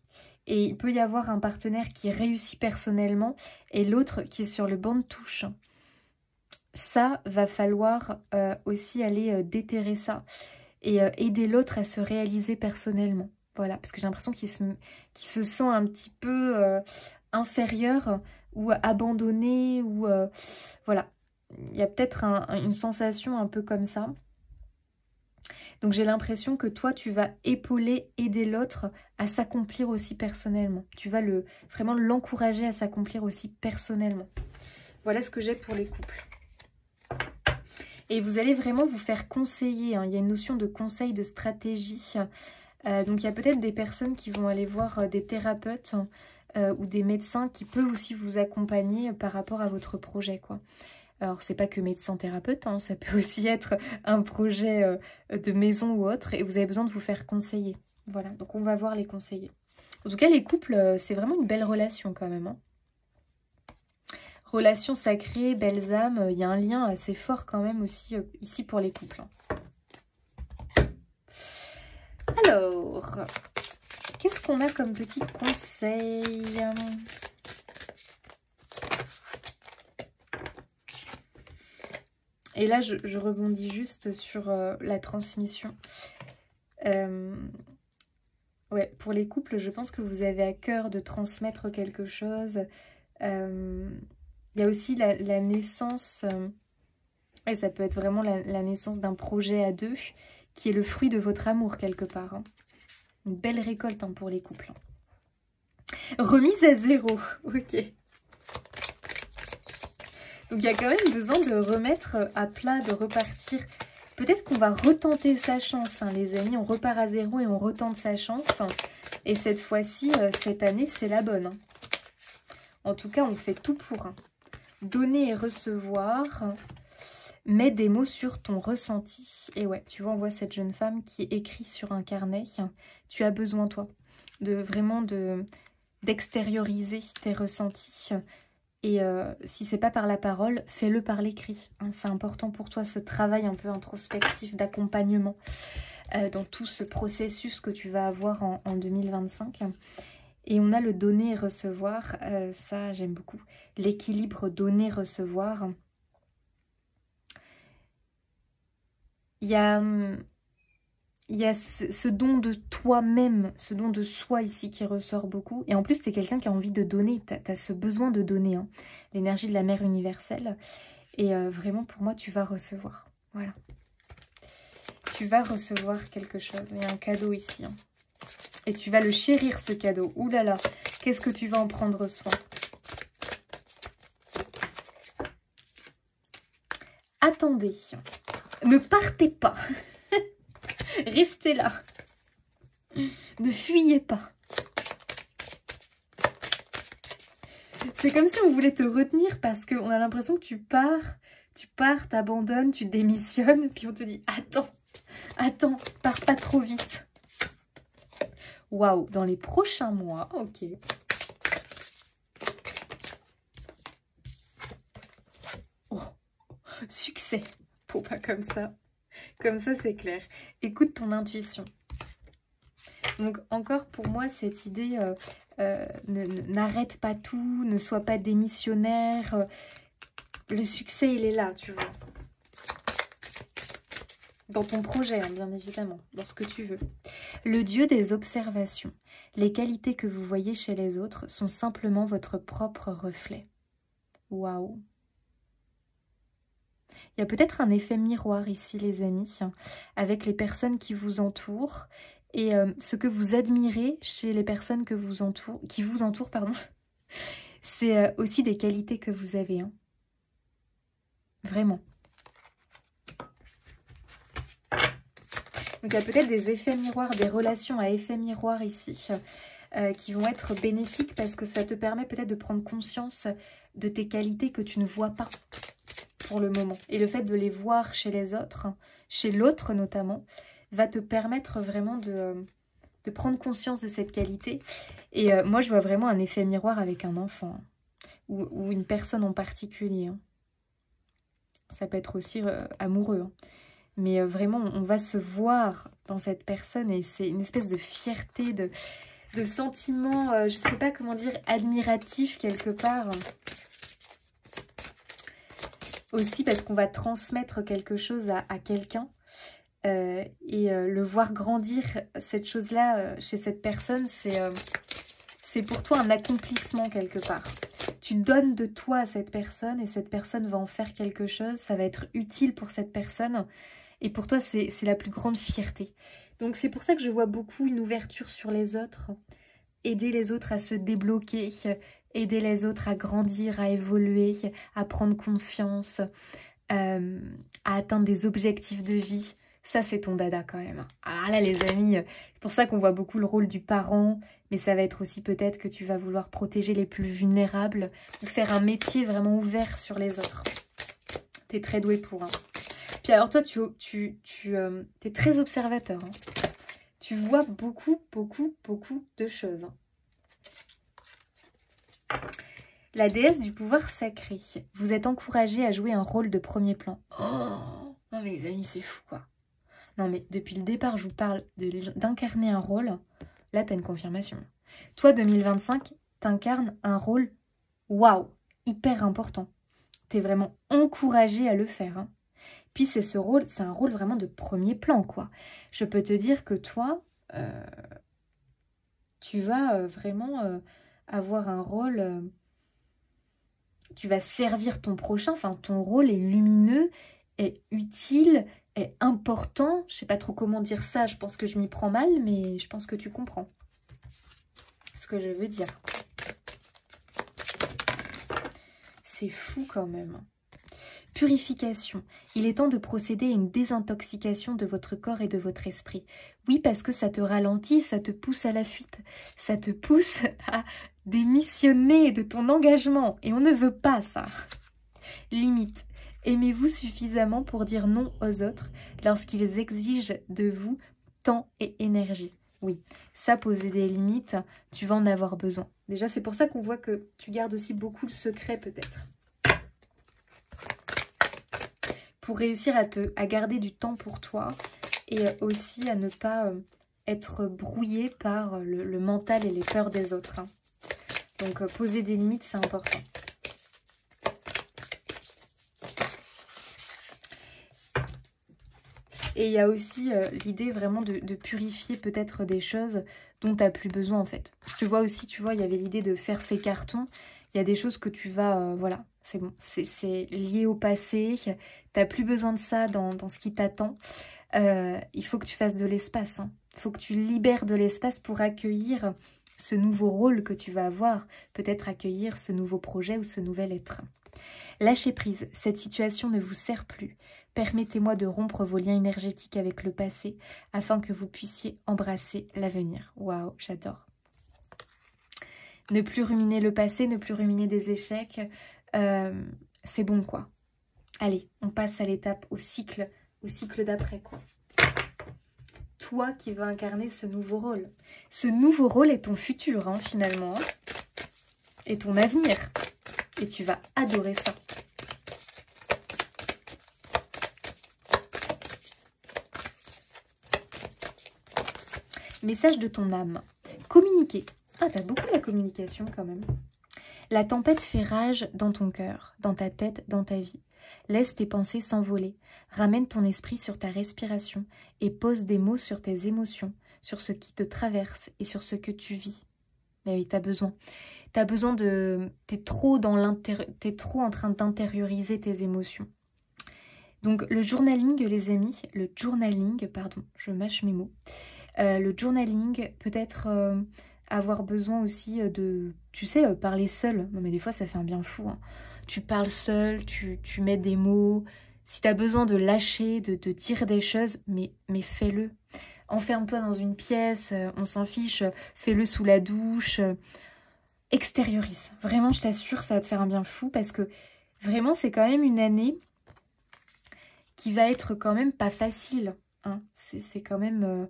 Et il peut y avoir un partenaire qui réussit personnellement et l'autre qui est sur le banc de touche. Ça, va falloir aussi aller déterrer ça et aider l'autre à se réaliser personnellement. Voilà, parce que j'ai l'impression qu'il se sent un petit peu inférieur ou abandonné, ou voilà, il y a peut-être une sensation un peu comme ça. Donc j'ai l'impression que toi, tu vas épauler, aider l'autre à s'accomplir aussi personnellement. Tu vas vraiment l'encourager à s'accomplir aussi personnellement. Voilà ce que j'ai pour les couples. Et vous allez vraiment vous faire conseiller, hein. Il y a une notion de conseil, de stratégie. Donc il y a peut-être des personnes qui vont aller voir des thérapeutes ou des médecins qui peuvent aussi vous accompagner par rapport à votre projet, quoi. Alors, c'est pas que médecin-thérapeute, hein, ça peut aussi être un projet de maison ou autre, et vous avez besoin de vous faire conseiller. Voilà, donc on va voir les conseillers. En tout cas, les couples, c'est vraiment une belle relation quand même, hein. Relation sacrée, belles âmes, il y a un lien assez fort quand même aussi ici pour les couples, hein. Alors, qu'est-ce qu'on a comme petit conseil ? Et là, je rebondis juste sur la transmission. Ouais, pour les couples, je pense que vous avez à cœur de transmettre quelque chose. Il y a aussi la naissance, et ça peut être vraiment la naissance d'un projet à deux, qui est le fruit de votre amour quelque part, hein. Une belle récolte, hein, pour les couples, hein. Remise à zéro, ok. Donc il y a quand même besoin de remettre à plat, de repartir. Peut-être qu'on va retenter sa chance, hein, les amis. On repart à zéro et on retente sa chance. Et cette fois-ci, cette année, c'est la bonne, hein. En tout cas, on fait tout pour, hein. Donner et recevoir. Mets des mots sur ton ressenti. Et ouais, tu vois, on voit cette jeune femme qui écrit sur un carnet. Tu as besoin, toi, de vraiment d'extérioriser tes ressentis. Et si c'est pas par la parole, fais-le par l'écrit, hein. C'est important pour toi, ce travail un peu introspectif d'accompagnement dans tout ce processus que tu vas avoir en 2025. Et on a le donner et recevoir, ça j'aime beaucoup. L'équilibre donner-recevoir. Il y a ce don de toi-même, ce don de soi ici qui ressort beaucoup. Et en plus, tu es quelqu'un qui a envie de donner. Tu as ce besoin de donner, hein. L'énergie de la mère universelle. Et vraiment, pour moi, tu vas recevoir. Voilà. Tu vas recevoir quelque chose. Il y a un cadeau ici, hein. Et tu vas le chérir, ce cadeau. Ouh là là, qu'est-ce que tu vas en prendre soin? Attendez. Ne partez pas. Restez là. Ne fuyez pas. C'est comme si on voulait te retenir parce qu'on a l'impression que tu pars, t'abandonnes, tu démissionnes, puis on te dit attends, pars pas trop vite. Waouh, dans les prochains mois, ok. Oh, succès. Pour pas comme ça. Comme ça, c'est clair. Écoute ton intuition. Donc, encore pour moi, cette idée, n'arrête pas tout, ne sois pas démissionnaire. Le succès, il est là, tu vois. Dans ton projet, hein, bien évidemment, dans ce que tu veux. Le dieu des observations. Les qualités que vous voyez chez les autres sont simplement votre propre reflet. Waouh! Il y a peut-être un effet miroir ici, les amis, avec les personnes qui vous entourent et ce que vous admirez chez les personnes qui vous entourent, pardon. C'est aussi des qualités que vous avez, hein. Vraiment. Donc il y a peut-être des effets miroirs, des relations à effet miroir ici qui vont être bénéfiques parce que ça te permet peut-être de prendre conscience de tes qualités que tu ne vois pas pour le moment. Et le fait de les voir chez les autres, chez l'autre notamment, va te permettre vraiment de prendre conscience de cette qualité. Et moi, je vois vraiment un effet miroir avec un enfant, hein, ou une personne en particulier, hein. Ça peut être aussi amoureux, hein. Mais vraiment, on va se voir dans cette personne et c'est une espèce de fierté, de sentiment, je ne sais pas comment dire, admiratif quelque part. Aussi parce qu'on va transmettre quelque chose à quelqu'un et le voir grandir, cette chose-là, chez cette personne, c'est pour toi un accomplissement quelque part. Tu donnes de toi à cette personne et cette personne va en faire quelque chose, ça va être utile pour cette personne et pour toi, c'est la plus grande fierté. Donc c'est pour ça que je vois beaucoup une ouverture sur les autres, aider les autres à se débloquer, aider les autres à grandir, à évoluer, à prendre confiance, à atteindre des objectifs de vie. Ça, c'est ton dada quand même. Ah là, les amis, c'est pour ça qu'on voit beaucoup le rôle du parent, mais ça va être aussi peut-être que tu vas vouloir protéger les plus vulnérables, ou faire un métier vraiment ouvert sur les autres. Tu es très doué pour. Hein. Puis alors toi, tu es très observateur. Hein. Tu vois beaucoup de choses. Hein. La déesse du pouvoir sacré. Vous êtes encouragé à jouer un rôle de premier plan. Oh non mais les amis, c'est fou quoi. Non mais depuis le départ, je vous parle d'incarner un rôle. Là, tu as une confirmation. Toi, 2025, t'incarnes un rôle, waouh, hyper important. Tu es vraiment encouragé à le faire. Hein. Puis c'est un rôle vraiment de premier plan, quoi. Je peux te dire que toi, tu vas vraiment avoir un rôle... tu vas servir ton prochain, enfin ton rôle est lumineux, est utile, est important. Je sais pas trop comment dire ça, je pense que je m'y prends mal, mais je pense que tu comprends ce que je veux dire. C'est fou quand même. Purification. Il est temps de procéder à une désintoxication de votre corps et de votre esprit. Oui, parce que ça te ralentit, ça te pousse à la fuite. Ça te pousse à démissionner de ton engagement. Et on ne veut pas ça. Limite. Aimez-vous suffisamment pour dire non aux autres lorsqu'ils exigent de vous temps et énergie. Oui, ça, poser des limites, tu vas en avoir besoin. Déjà, c'est pour ça qu'on voit que tu gardes aussi beaucoup le secret peut-être. Pour réussir à garder du temps pour toi et aussi à ne pas être brouillé par le mental et les peurs des autres. Hein. Donc, poser des limites, c'est important. Et il y a aussi l'idée vraiment de purifier peut-être des choses dont tu n'as plus besoin en fait. Je te vois aussi, tu vois, il y avait l'idée de faire ces cartons. Il y a des choses que tu vas, voilà, c'est bon, c'est lié au passé. Tu n'as plus besoin de ça dans ce qui t'attend. Il faut que tu fasses de l'espace. Hein. Il faut que tu libères de l'espace pour accueillir ce nouveau rôle que tu vas avoir. Peut-être accueillir ce nouveau projet ou ce nouvel être. Lâchez prise, cette situation ne vous sert plus. Permettez-moi de rompre vos liens énergétiques avec le passé afin que vous puissiez embrasser l'avenir. Waouh, j'adore. Ne plus ruminer le passé, ne plus ruminer des échecs, c'est bon quoi. Allez, on passe à l'étape, au cycle d'après quoi. Toi qui vas incarner ce nouveau rôle. Ce nouveau rôle est ton futur hein, finalement, hein, et ton avenir. Et tu vas adorer ça. Message de ton âme. Communiquer. Ah, t'as beaucoup la communication quand même. La tempête fait rage dans ton cœur, dans ta tête, dans ta vie. Laisse tes pensées s'envoler. Ramène ton esprit sur ta respiration et pose des mots sur tes émotions, sur ce qui te traverse et sur ce que tu vis. Mais oui, t'as besoin. T'as besoin de... T'es trop en train d'intérioriser tes émotions. Donc, le journaling, les amis, pardon, je mâche mes mots. Le journaling, peut-être avoir besoin aussi de, tu sais, parler seul. Non mais des fois ça fait un bien fou. Hein. Tu parles seul, tu mets des mots. Si tu as besoin de lâcher, de dire des choses, mais fais-le. Enferme-toi dans une pièce, on s'en fiche, fais-le sous la douche. Extériorise. Vraiment, je t'assure, ça va te faire un bien fou parce que vraiment c'est quand même une année qui va être quand même pas facile. Hein. C'est quand même...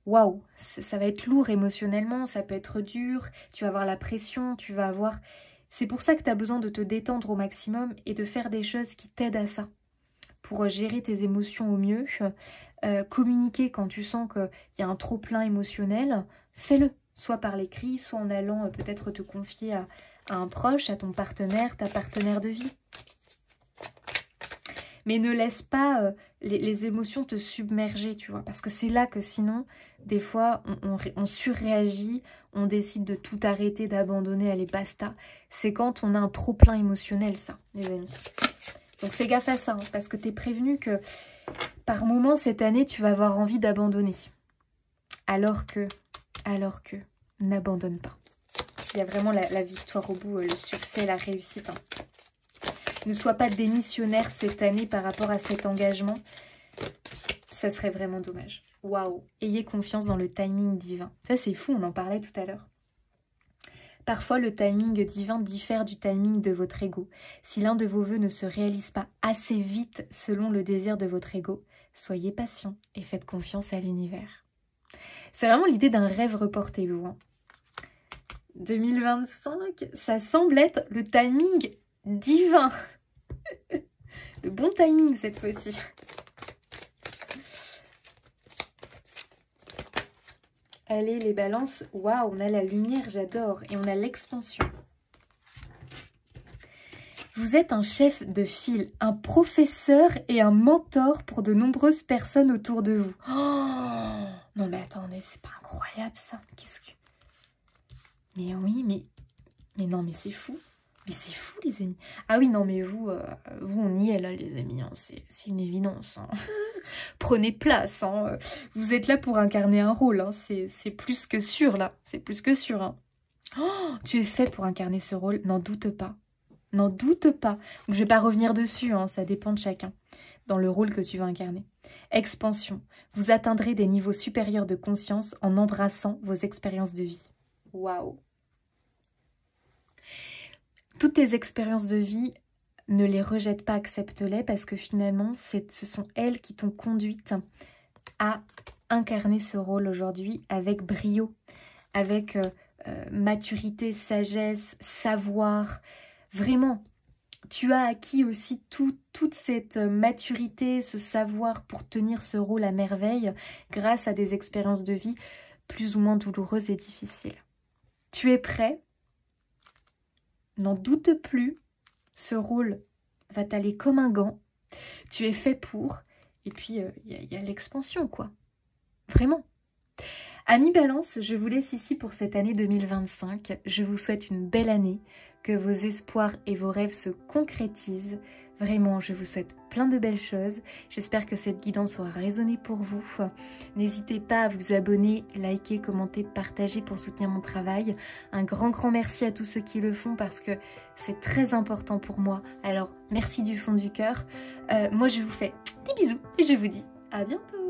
waouh, ça va être lourd émotionnellement, ça peut être dur, tu vas avoir la pression, tu vas avoir... C'est pour ça que tu as besoin de te détendre au maximum et de faire des choses qui t'aident à ça. Pour gérer tes émotions au mieux, communiquer quand tu sens qu'il y a un trop-plein émotionnel, fais-le. Soit par l'écrit, soit en allant peut-être te confier à un proche, à ton partenaire, ta partenaire de vie. Mais ne laisse pas les émotions te submerger, tu vois. Parce que c'est là que sinon, des fois, on surréagit, on décide de tout arrêter, d'abandonner, allez, basta. C'est quand on a un trop-plein émotionnel, ça, les amis. Donc fais gaffe à ça, hein, parce que tu es prévenu que par moment, cette année, tu vas avoir envie d'abandonner. Alors que, n'abandonne pas. Il y a vraiment la victoire au bout, le succès, la réussite. Hein. Ne sois pas démissionnaire cette année par rapport à cet engagement. Ça serait vraiment dommage. Waouh! Ayez confiance dans le timing divin. Ça, c'est fou, on en parlait tout à l'heure. Parfois, le timing divin diffère du timing de votre ego. Si l'un de vos vœux ne se réalise pas assez vite selon le désir de votre ego, soyez patient et faites confiance à l'univers. C'est vraiment l'idée d'un rêve reporté, vous. Hein. 2025, ça semble être le timing divin. Le bon timing cette fois-ci. Allez, les balances. Waouh, on a la lumière, j'adore. Et on a l'expansion. Vous êtes un chef de file, un professeur et un mentor pour de nombreuses personnes autour de vous. Oh, non mais attendez, c'est pas incroyable ça. Qu'est-ce que... Mais oui, mais non, mais c'est fou. Mais c'est fou, les amis. Ah oui, non, mais vous, on y est là, les amis. Hein. C'est une évidence. Hein. Prenez place. Hein. Vous êtes là pour incarner un rôle. Hein. C'est plus que sûr, là. C'est plus que sûr. Hein. Oh, tu es fait pour incarner ce rôle. N'en doute pas. N'en doute pas. Donc, je ne vais pas revenir dessus. Hein. Ça dépend de chacun. Dans le rôle que tu vas incarner. Expansion. Vous atteindrez des niveaux supérieurs de conscience en embrassant vos expériences de vie. Waouh. Toutes tes expériences de vie, ne les rejette pas, accepte-les parce que finalement, ce sont elles qui t'ont conduite à incarner ce rôle aujourd'hui avec brio, avec maturité, sagesse, savoir. Vraiment, tu as acquis aussi toute cette maturité, ce savoir pour tenir ce rôle à merveille grâce à des expériences de vie plus ou moins douloureuses et difficiles. Tu es prêt? N'en doute plus, ce rôle va t'aller comme un gant. Tu es fait pour. Et puis, y a l'expansion, quoi. Vraiment. Amis Balance, je vous laisse ici pour cette année 2025. Je vous souhaite une belle année, que vos espoirs et vos rêves se concrétisent. Vraiment, je vous souhaite plein de belles choses. J'espère que cette guidance aura résonné pour vous. N'hésitez pas à vous abonner, liker, commenter, partager pour soutenir mon travail. Un grand merci à tous ceux qui le font parce que c'est très important pour moi. Alors, merci du fond du cœur. Moi, je vous fais des bisous et je vous dis à bientôt.